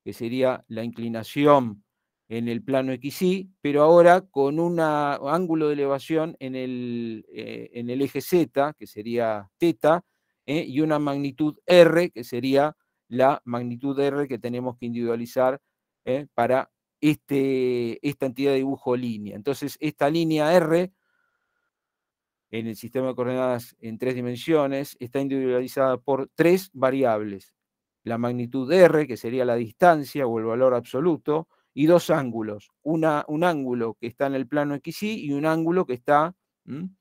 que sería la inclinación en el plano XY, pero ahora con un ángulo de elevación en el eje Z, que sería teta, y una magnitud R, que sería la magnitud R que tenemos que individualizar para esta entidad de dibujo línea. Entonces, esta línea R, en el sistema de coordenadas en 3 dimensiones, está individualizada por 3 variables. La magnitud R, que sería la distancia o el valor absoluto, y 2 ángulos. Un ángulo que está en el plano XY y un ángulo que está en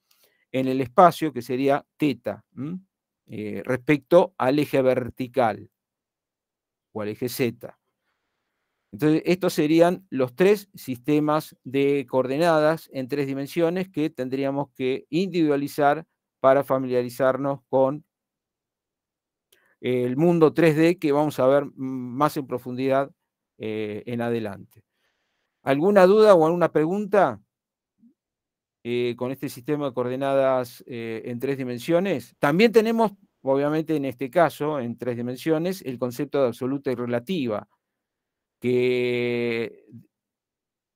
el espacio, que sería θ, respecto al eje vertical o al eje Z. Entonces, estos serían los 3 sistemas de coordenadas en 3 dimensiones que tendríamos que individualizar para familiarizarnos con el mundo 3D que vamos a ver más en profundidad en adelante. ¿Alguna duda o alguna pregunta con este sistema de coordenadas en 3 dimensiones? También tenemos, obviamente en este caso, en 3 dimensiones, el concepto de absoluta y relativa, que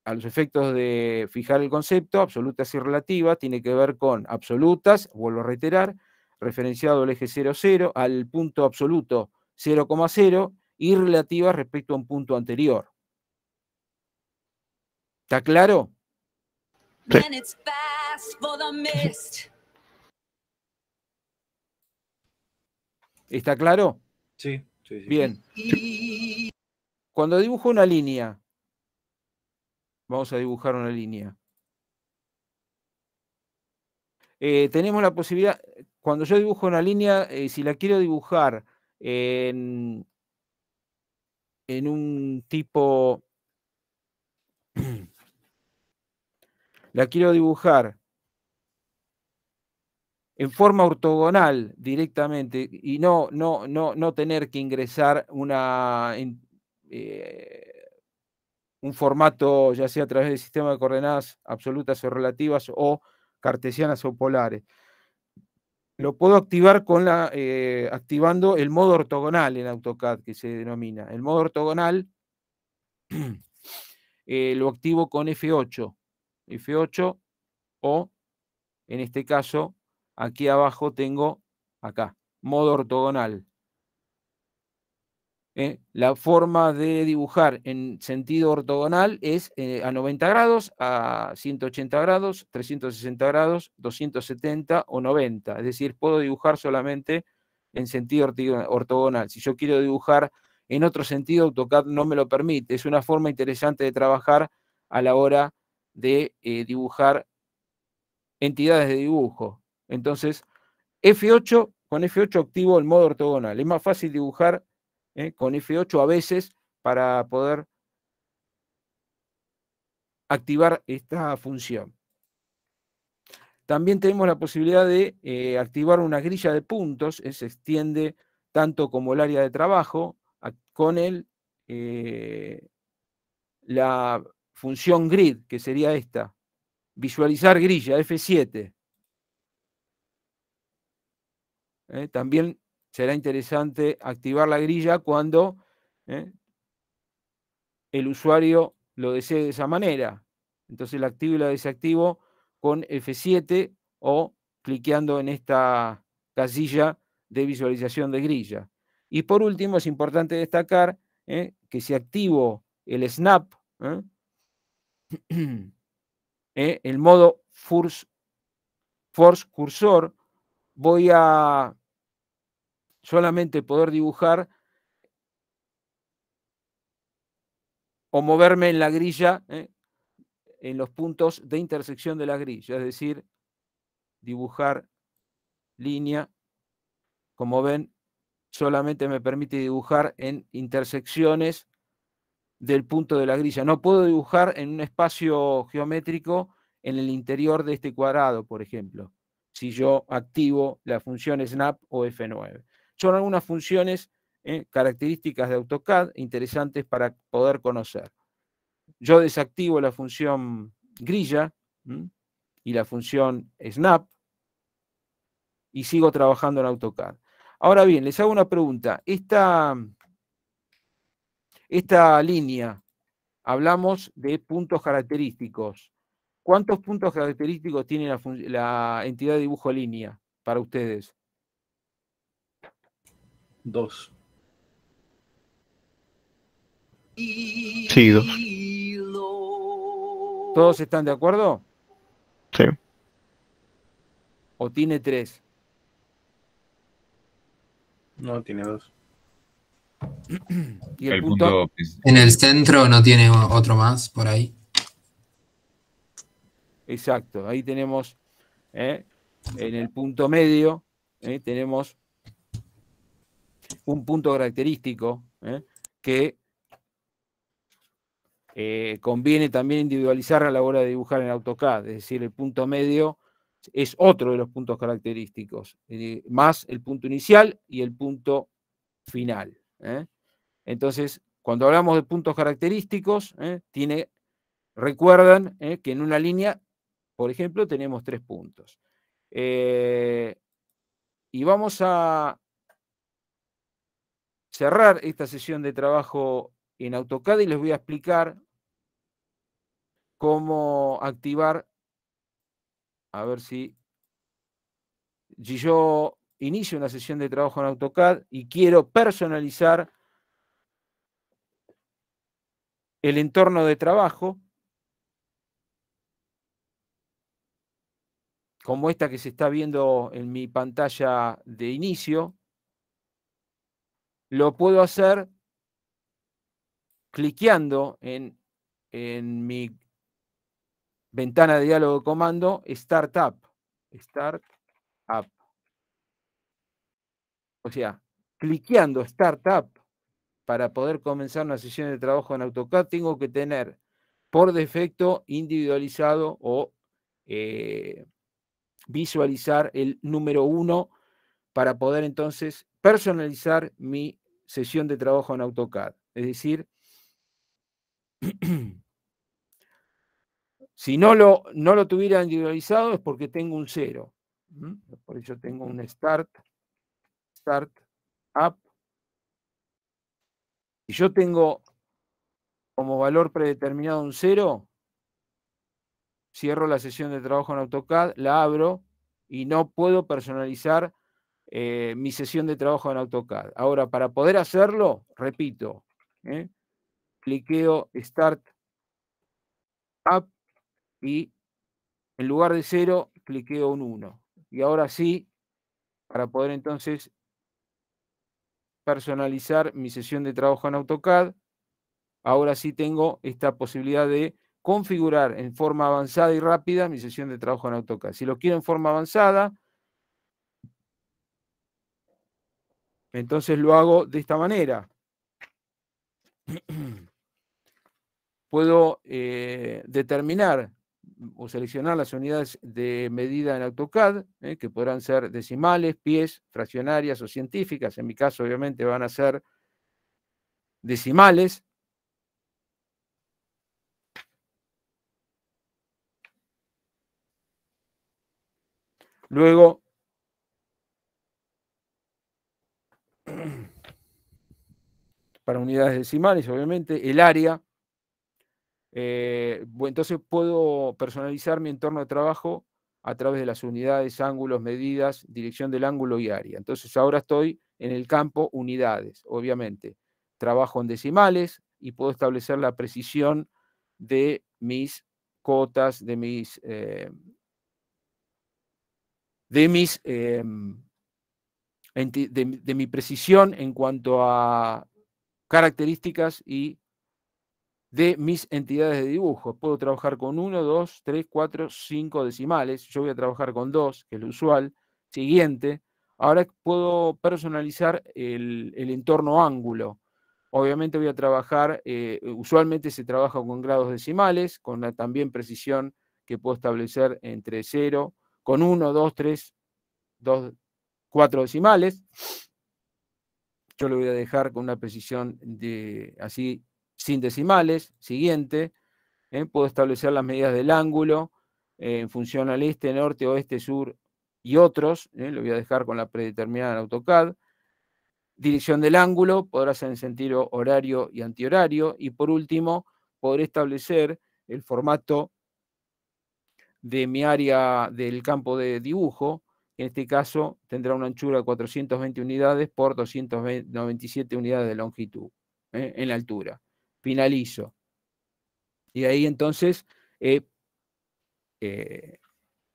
a los efectos de fijar el concepto, absolutas y relativas, tiene que ver con absolutas, vuelvo a reiterar, referenciado al eje 0, 0, al punto absoluto 0,0, y relativas respecto a un punto anterior. ¿Está claro? ¿Está claro? Sí, sí, sí. Bien. Cuando dibujo una línea, vamos a dibujar una línea. Tenemos la posibilidad, cuando yo dibujo una línea, si la quiero dibujar en un tipo, la quiero dibujar en forma ortogonal directamente y no tener que ingresar un formato, ya sea a través del sistema de coordenadas absolutas o relativas o cartesianas o polares. Lo puedo activar activando el modo ortogonal en AutoCAD, que se denomina. El modo ortogonal lo activo con F8. F8 o, en este caso, aquí abajo tengo, acá, modo ortogonal. La forma de dibujar en sentido ortogonal es a 90 grados, a 180 grados, 360 grados, 270 o 90. Es decir, puedo dibujar solamente en sentido ortogonal. Si yo quiero dibujar en otro sentido, AutoCAD no me lo permite. Es una forma interesante de trabajar a la hora de dibujar entidades de dibujo. Entonces, con F8 activo el modo ortogonal. Es más fácil dibujar con F8 a veces para poder activar esta función. También tenemos la posibilidad de activar una grilla de puntos, se extiende tanto como el área de trabajo, con la función grid, que sería esta, visualizar grilla, F7. También será interesante activar la grilla cuando el usuario lo desee de esa manera. Entonces la activo y la desactivo con F7 o cliqueando en esta casilla de visualización de grilla. Y por último, es importante destacar que si activo el snap, el modo force cursor, voy a solamente poder dibujar o moverme en la grilla, en los puntos de intersección de la grilla, es decir, dibujar línea, como ven, solamente me permite dibujar en intersecciones del punto de la grilla. No puedo dibujar en un espacio geométrico en el interior de este cuadrado, por ejemplo, si yo activo la función snap o F9. Son algunas funciones características de AutoCAD interesantes para poder conocer. Yo desactivo la función grilla y la función snap y sigo trabajando en AutoCAD. Ahora bien, les hago una pregunta. Esta línea, hablamos de puntos característicos. ¿Cuántos puntos característicos tiene la entidad de dibujo línea para ustedes? 2. Sí, 2. ¿Todos están de acuerdo? Sí. ¿O tiene 3? No, tiene 2. Y el El punto... En el centro no tiene otro más por ahí. Exacto, ahí tenemos, en el punto medio, tenemos un punto característico que conviene también individualizar a la hora de dibujar en AutoCAD, es decir, el punto medio es otro de los puntos característicos, más el punto inicial y el punto final. Entonces, cuando hablamos de puntos característicos, recuerdan que en una línea, por ejemplo, tenemos 3 puntos. Y vamos a cerrar esta sesión de trabajo en AutoCAD y les voy a explicar cómo activar, a ver si yo inicio una sesión de trabajo en AutoCAD y quiero personalizar el entorno de trabajo, como esta que se está viendo en mi pantalla de inicio, lo puedo hacer cliqueando en mi ventana de diálogo de comando, Startup. Startup. O sea, cliqueando Startup para poder comenzar una sesión de trabajo en AutoCAD, tengo que tener por defecto individualizado o visualizar el número 1 para poder entonces personalizar mi sesión de trabajo en AutoCAD. Es decir, si no lo tuviera individualizado es porque tengo un 0. Por eso tengo un Start, Up. Si yo tengo como valor predeterminado un 0, cierro la sesión de trabajo en AutoCAD, la abro y no puedo personalizar mi sesión de trabajo en AutoCAD. Ahora, para poder hacerlo, repito, cliqueo Start Up y en lugar de 0, cliqueo un 1. Y ahora sí, para poder entonces personalizar mi sesión de trabajo en AutoCAD, ahora sí tengo esta posibilidad de configurar en forma avanzada y rápida mi sesión de trabajo en AutoCAD. Si lo quiero en forma avanzada, entonces lo hago de esta manera. Puedo determinar o seleccionar las unidades de medida en AutoCAD, que podrán ser decimales, pies, fraccionarias o científicas. En mi caso, obviamente, van a ser decimales. Luego, para unidades decimales, obviamente, el área. Entonces puedo personalizar mi entorno de trabajo a través de las unidades, ángulos, medidas, dirección del ángulo y área. Entonces ahora estoy en el campo unidades, obviamente. Trabajo en decimales y puedo establecer la precisión de mis cotas, de mi precisión en cuanto a características y de mis entidades de dibujo. Puedo trabajar con 1, 2, 3, 4, 5 decimales. Yo voy a trabajar con 2, que es lo usual. Siguiente. Ahora puedo personalizar el entorno ángulo. Obviamente voy a trabajar, usualmente se trabaja con grados decimales, con también precisión que puedo establecer entre 0, con 1, 2, 3, 2, 4 decimales. Yo lo voy a dejar con una precisión de así sin decimales. Siguiente, puedo establecer las medidas del ángulo en función al este, norte, oeste, sur y otros. Lo voy a dejar con la predeterminada en AutoCAD. Dirección del ángulo, podrá ser en sentido horario y antihorario. Y por último, podré establecer el formato de mi área del campo de dibujo. En este caso tendrá una anchura de 420 unidades por 297 unidades de longitud en la altura. finalizo. Y ahí entonces he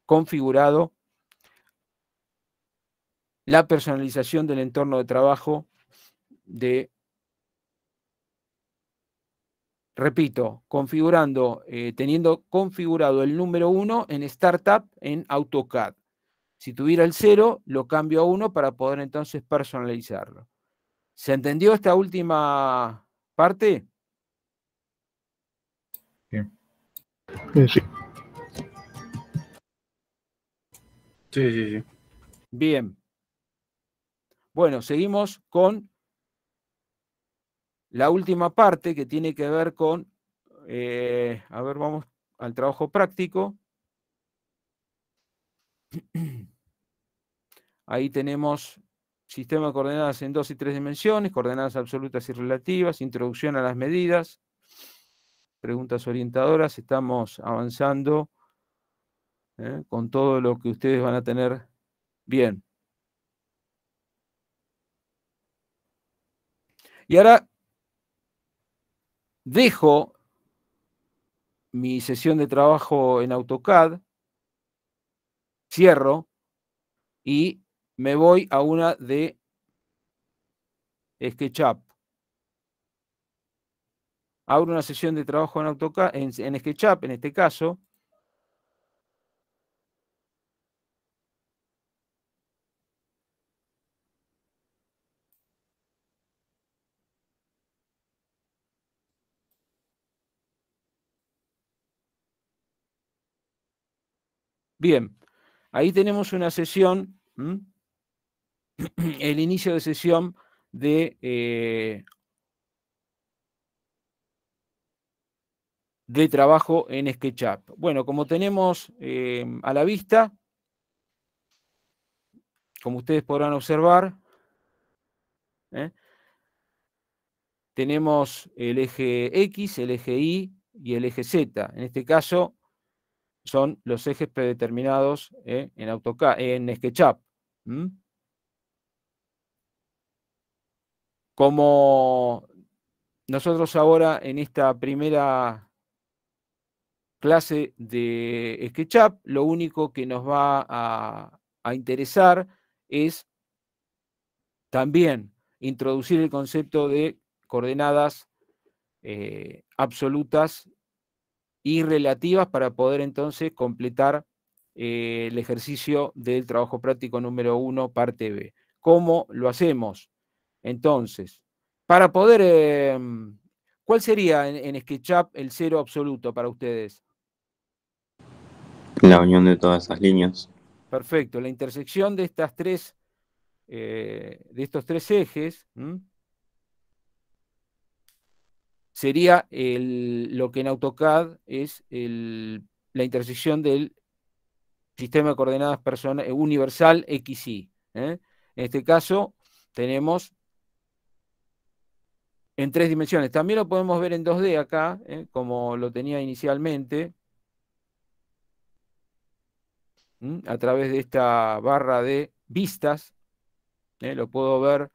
configurado la personalización del entorno de trabajo repito, teniendo configurado el número 1 en Startup en AutoCAD. Si tuviera el 0, lo cambio a 1 para poder entonces personalizarlo. ¿Se entendió esta última parte? Sí. Sí. Bien. Bueno, seguimos con la última parte que tiene que ver con, a ver, vamos al trabajo práctico. Ahí tenemos sistema de coordenadas en 2 y 3 dimensiones, coordenadas absolutas y relativas, introducción a las medidas, preguntas orientadoras. Estamos avanzando con todo lo que ustedes van a tener bien. Y ahora dejo mi sesión de trabajo en AutoCAD, cierro y me voy a una de SketchUp. Abro una sesión de trabajo en AutoCAD, en SketchUp en este caso. Bien, ahí tenemos una sesión, el inicio de sesión de trabajo en SketchUp. Bueno, como tenemos a la vista, como ustedes podrán observar, tenemos el eje X, el eje Y y el eje Z. En este caso son los ejes predeterminados en AutoCAD, en SketchUp. Como nosotros ahora en esta primera clase de SketchUp, lo único que nos va a interesar es también introducir el concepto de coordenadas absolutas y relativas para poder entonces completar el ejercicio del trabajo práctico número 1, parte B. ¿Cómo lo hacemos? Entonces, para poder... ¿cuál sería en SketchUp el 0 absoluto para ustedes? La unión de todas esas líneas. Perfecto, la intersección de estas tres, de estos tres ejes, sería lo que en AutoCAD es la intersección del sistema de coordenadas universal XY. En este caso tenemos en 3 dimensiones. También lo podemos ver en 2D acá, como lo tenía inicialmente, a través de esta barra de vistas. Lo puedo ver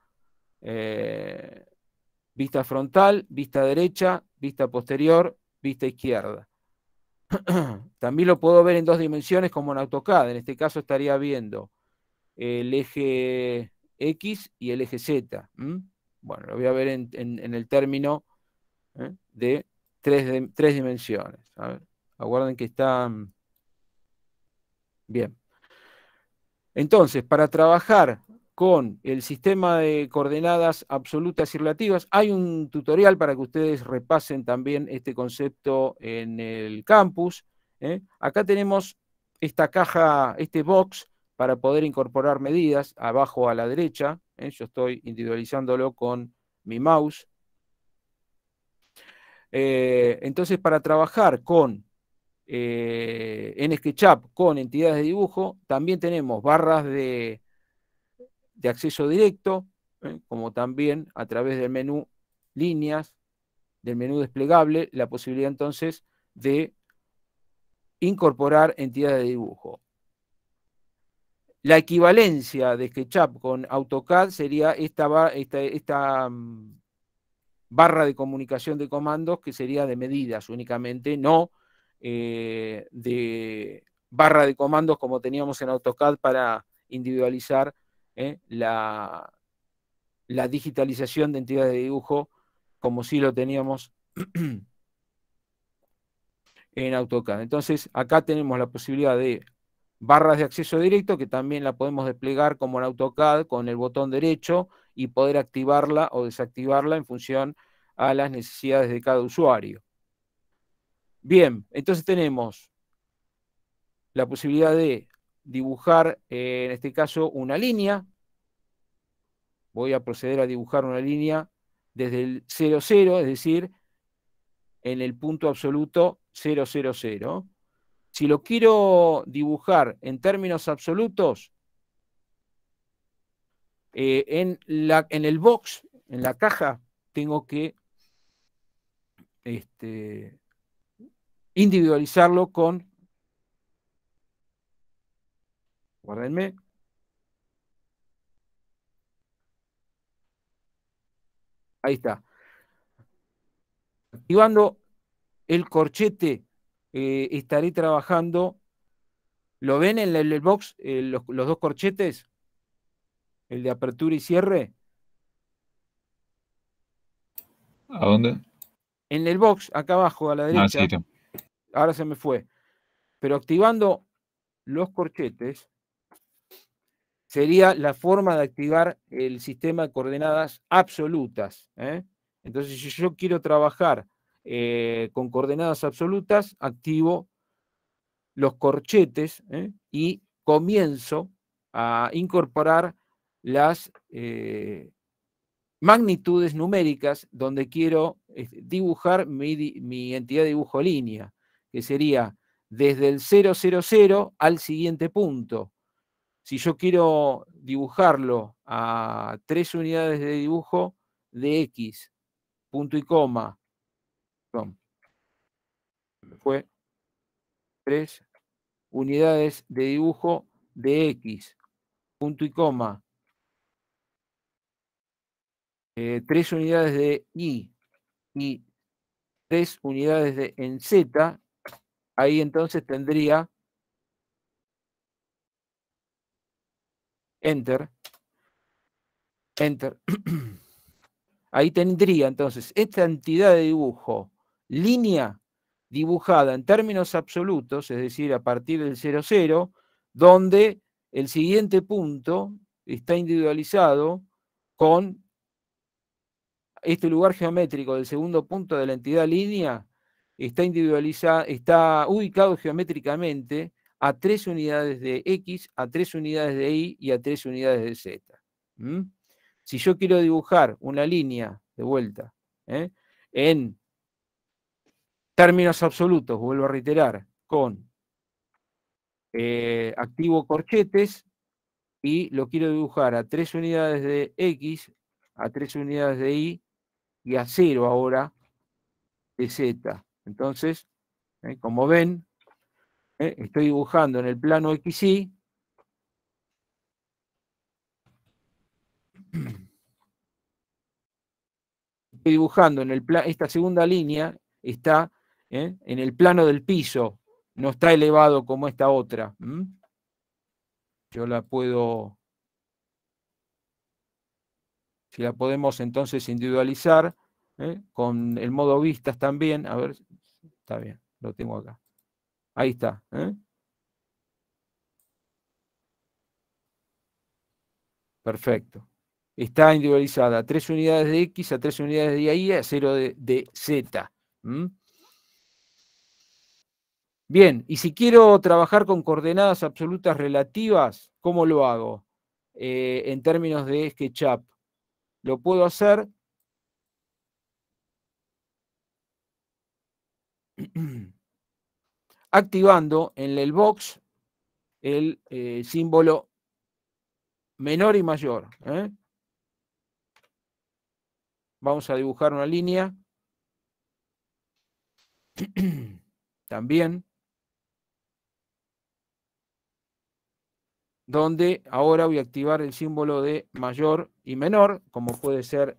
vista frontal, vista derecha, vista posterior, vista izquierda. También lo puedo ver en 2 dimensiones como en AutoCAD. En este caso estaría viendo el eje X y el eje Z. Bueno, lo voy a ver en el término de 3 dimensiones. A ver, aguarden que están bien. Entonces, para trabajar con el sistema de coordenadas absolutas y relativas, hay un tutorial para que ustedes repasen también este concepto en el campus. Acá tenemos esta caja, este box, para poder incorporar medidas, abajo a la derecha. Yo estoy individualizándolo con mi mouse. Entonces, para trabajar en SketchUp con entidades de dibujo, también tenemos barras de acceso directo, como también a través del menú líneas, del menú desplegable, la posibilidad entonces de incorporar entidades de dibujo. La equivalencia de SketchUp con AutoCAD sería esta barra de comunicación de comandos que sería de medidas únicamente, no de barra de comandos como teníamos en AutoCAD para individualizar la digitalización de entidades de dibujo, como sí lo teníamos en AutoCAD. Entonces, acá tenemos la posibilidad de barras de acceso directo, que también la podemos desplegar como en AutoCAD con el botón derecho y poder activarla o desactivarla en función a las necesidades de cada usuario. Bien, entonces tenemos la posibilidad de dibujar, en este caso, una línea. Voy a proceder a dibujar una línea desde el 0, 0, es decir, en el punto absoluto 0, 0, 0. Si lo quiero dibujar en términos absolutos, en el box, en la caja, tengo que individualizarlo con, guárdenme, ahí está. Activando el corchete, estaré trabajando. ¿Lo ven en el box, los dos corchetes? El de apertura y cierre. ¿A dónde? En el box, acá abajo, a la derecha. Ah, sí, Ahora se me fue. Pero activando los corchetes, sería la forma de activar el sistema de coordenadas absolutas. Entonces, si yo quiero trabajar con coordenadas absolutas, activo los corchetes y comienzo a incorporar las magnitudes numéricas donde quiero dibujar mi entidad de dibujo línea, que sería desde el 0, 0, 0 al siguiente punto. Si yo quiero dibujarlo a 3 unidades de dibujo de X, punto y coma, fue 3 unidades de dibujo de X, punto y coma, 3 unidades de Y y 3 unidades en Z, ahí entonces tendría Enter, Enter. Ahí tendría entonces esta entidad de dibujo, línea dibujada en términos absolutos, es decir, a partir del 0, 0, donde el siguiente punto está individualizado con este lugar geométrico del segundo punto de la entidad línea, está ubicado geométricamente a 3 unidades de X, a 3 unidades de Y y a 3 unidades de Z. Si yo quiero dibujar una línea, de vuelta, en términos absolutos, vuelvo a reiterar, con activo corchetes, y lo quiero dibujar a 3 unidades de X, a 3 unidades de Y, y a 0 ahora de Z. Entonces, como ven, estoy dibujando en el plano XY, estoy dibujando en esta segunda línea, está en el plano del piso, no está elevado como esta otra. Yo la puedo, si la podemos entonces individualizar, con el modo vistas también, a ver, está bien, lo tengo acá. Ahí está. Perfecto. Está individualizada a 3 unidades de X, a 3 unidades de Y, a 0 de Z. Bien, y si quiero trabajar con coordenadas absolutas relativas, ¿cómo lo hago? En términos de SketchUp. Lo puedo hacer activando en el box el símbolo menor y mayor. Vamos a dibujar una línea. También. Donde ahora voy a activar el símbolo de mayor y menor, como puede ser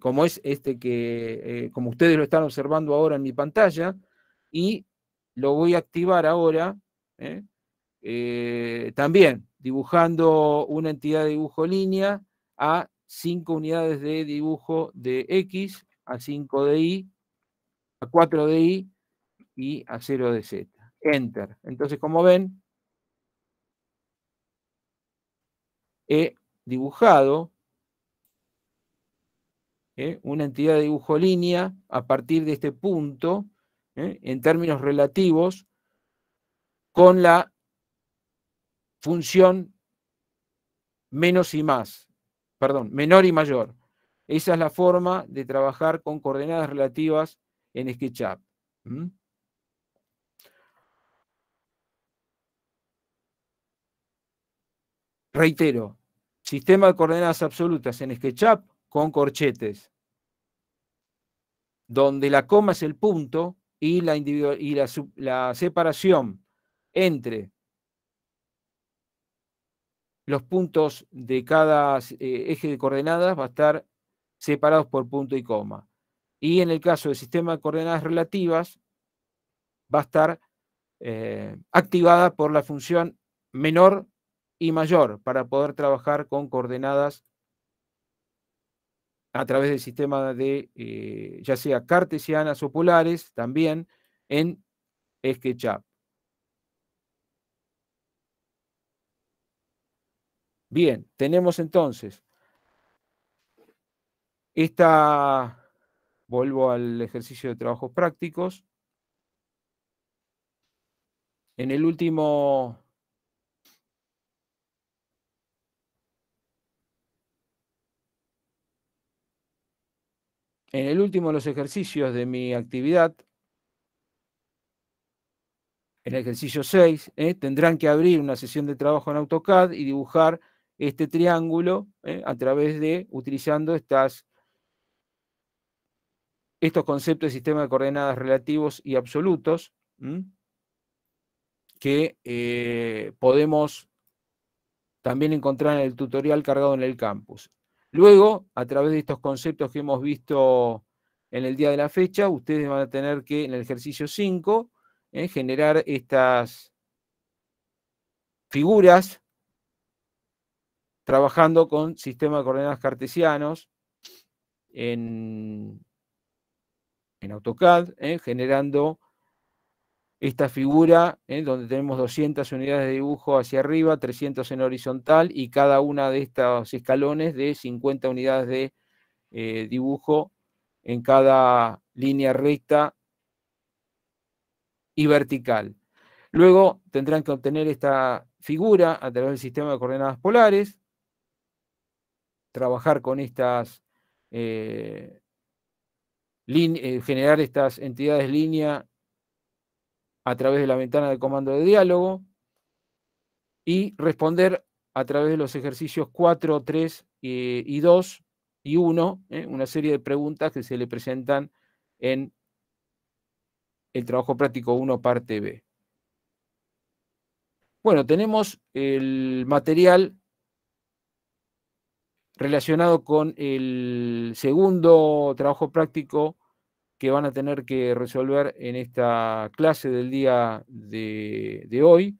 como es este que, como ustedes lo están observando ahora en mi pantalla, y lo voy a activar ahora, también dibujando una entidad de dibujo línea a 5 unidades de dibujo de X, a 5 de Y, a 4 de Y y a 0 de Z. Enter. Entonces, como ven, he dibujado una entidad de dibujo línea a partir de este punto, en términos relativos, con la función menos y más, perdón, menor y mayor. Esa es la forma de trabajar con coordenadas relativas en SketchUp. Reitero, sistema de coordenadas absolutas en SketchUp con corchetes, donde la coma es el punto y la separación entre los puntos de cada eje de coordenadas va a estar separados por punto y coma. Y en el caso del sistema de coordenadas relativas, va a estar activada por la función menor y mayor para poder trabajar con coordenadas a través del sistema de, ya sea cartesianas o polares, también en SketchUp. Bien, tenemos entonces vuelvo al ejercicio de trabajos prácticos. En el último de los ejercicios de mi actividad, en el ejercicio 6, tendrán que abrir una sesión de trabajo en AutoCAD y dibujar este triángulo a través de, utilizando estos conceptos de sistema de coordenadas relativos y absolutos, que podemos también encontrar en el tutorial cargado en el campus. Luego, a través de estos conceptos que hemos visto en el día de la fecha, ustedes van a tener que, en el ejercicio 5, generar estas figuras trabajando con sistemas de coordenadas cartesianos en AutoCAD, generando esta figura, donde tenemos 200 unidades de dibujo hacia arriba, 300 en horizontal, y cada una de estos escalones de 50 unidades de dibujo en cada línea recta y vertical. Luego tendrán que obtener esta figura a través del sistema de coordenadas polares, trabajar con estas, generar estas entidades línea a través de la ventana de comando de diálogo y responder a través de los ejercicios 4, 3 y 2 y 1, una serie de preguntas que se le presentan en el trabajo práctico 1, parte B. Bueno, tenemos el material relacionado con el segundo trabajo práctico que van a tener que resolver en esta clase del día de hoy.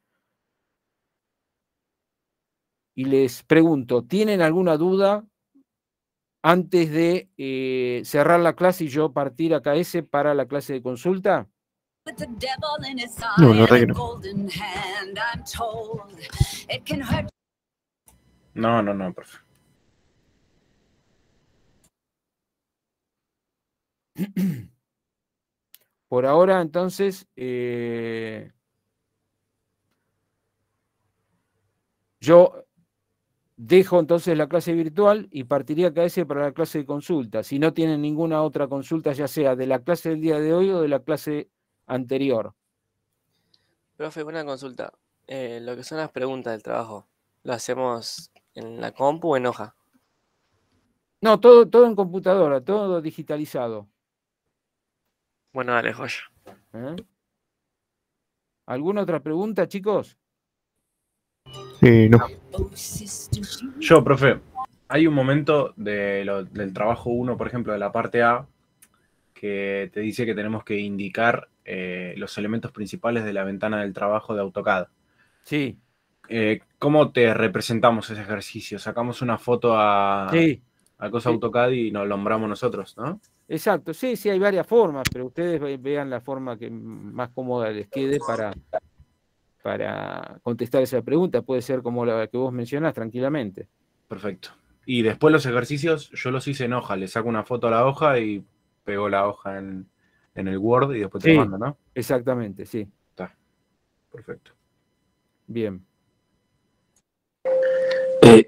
Y les pregunto, ¿tienen alguna duda antes de cerrar la clase y yo partir a KS para la clase de consulta? No, la verdad que no. No, profe. Por ahora, entonces, yo dejo entonces la clase virtual y partiría KS para la clase de consulta. Si no tienen ninguna otra consulta, ya sea de la clase del día de hoy o de la clase anterior. Profe, una consulta. Lo que son las preguntas del trabajo, ¿lo hacemos en la compu o en hoja? No, todo en computadora, todo digitalizado. Bueno, dale, joya. ¿Alguna otra pregunta, chicos? No. Yo, profe. Hay un momento del trabajo 1, por ejemplo, de la parte A, que te dice que tenemos que indicar los elementos principales de la ventana del trabajo de AutoCAD. Sí. ¿Cómo te representamos ese ejercicio? Sacamos una foto a cosa Sí. AutoCAD y nos nombramos nosotros, ¿no? Exacto, sí, hay varias formas, pero ustedes vean la forma que más cómoda les quede para contestar esa pregunta. Puede ser como la que vos mencionás tranquilamente. Perfecto. Y después los ejercicios yo los hice en hoja. Le saco una foto a la hoja y pego la hoja en el Word y después te lo mando, ¿no? Exactamente, sí. Está. Perfecto. Bien.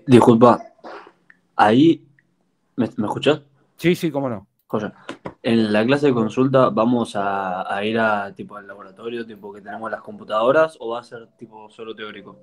Disculpa, ahí, ¿me escuchás? Sí, cómo no. Joya. En la clase de consulta vamos a ir a tipo al laboratorio, tipo que tenemos las computadoras, o va a ser tipo solo teórico.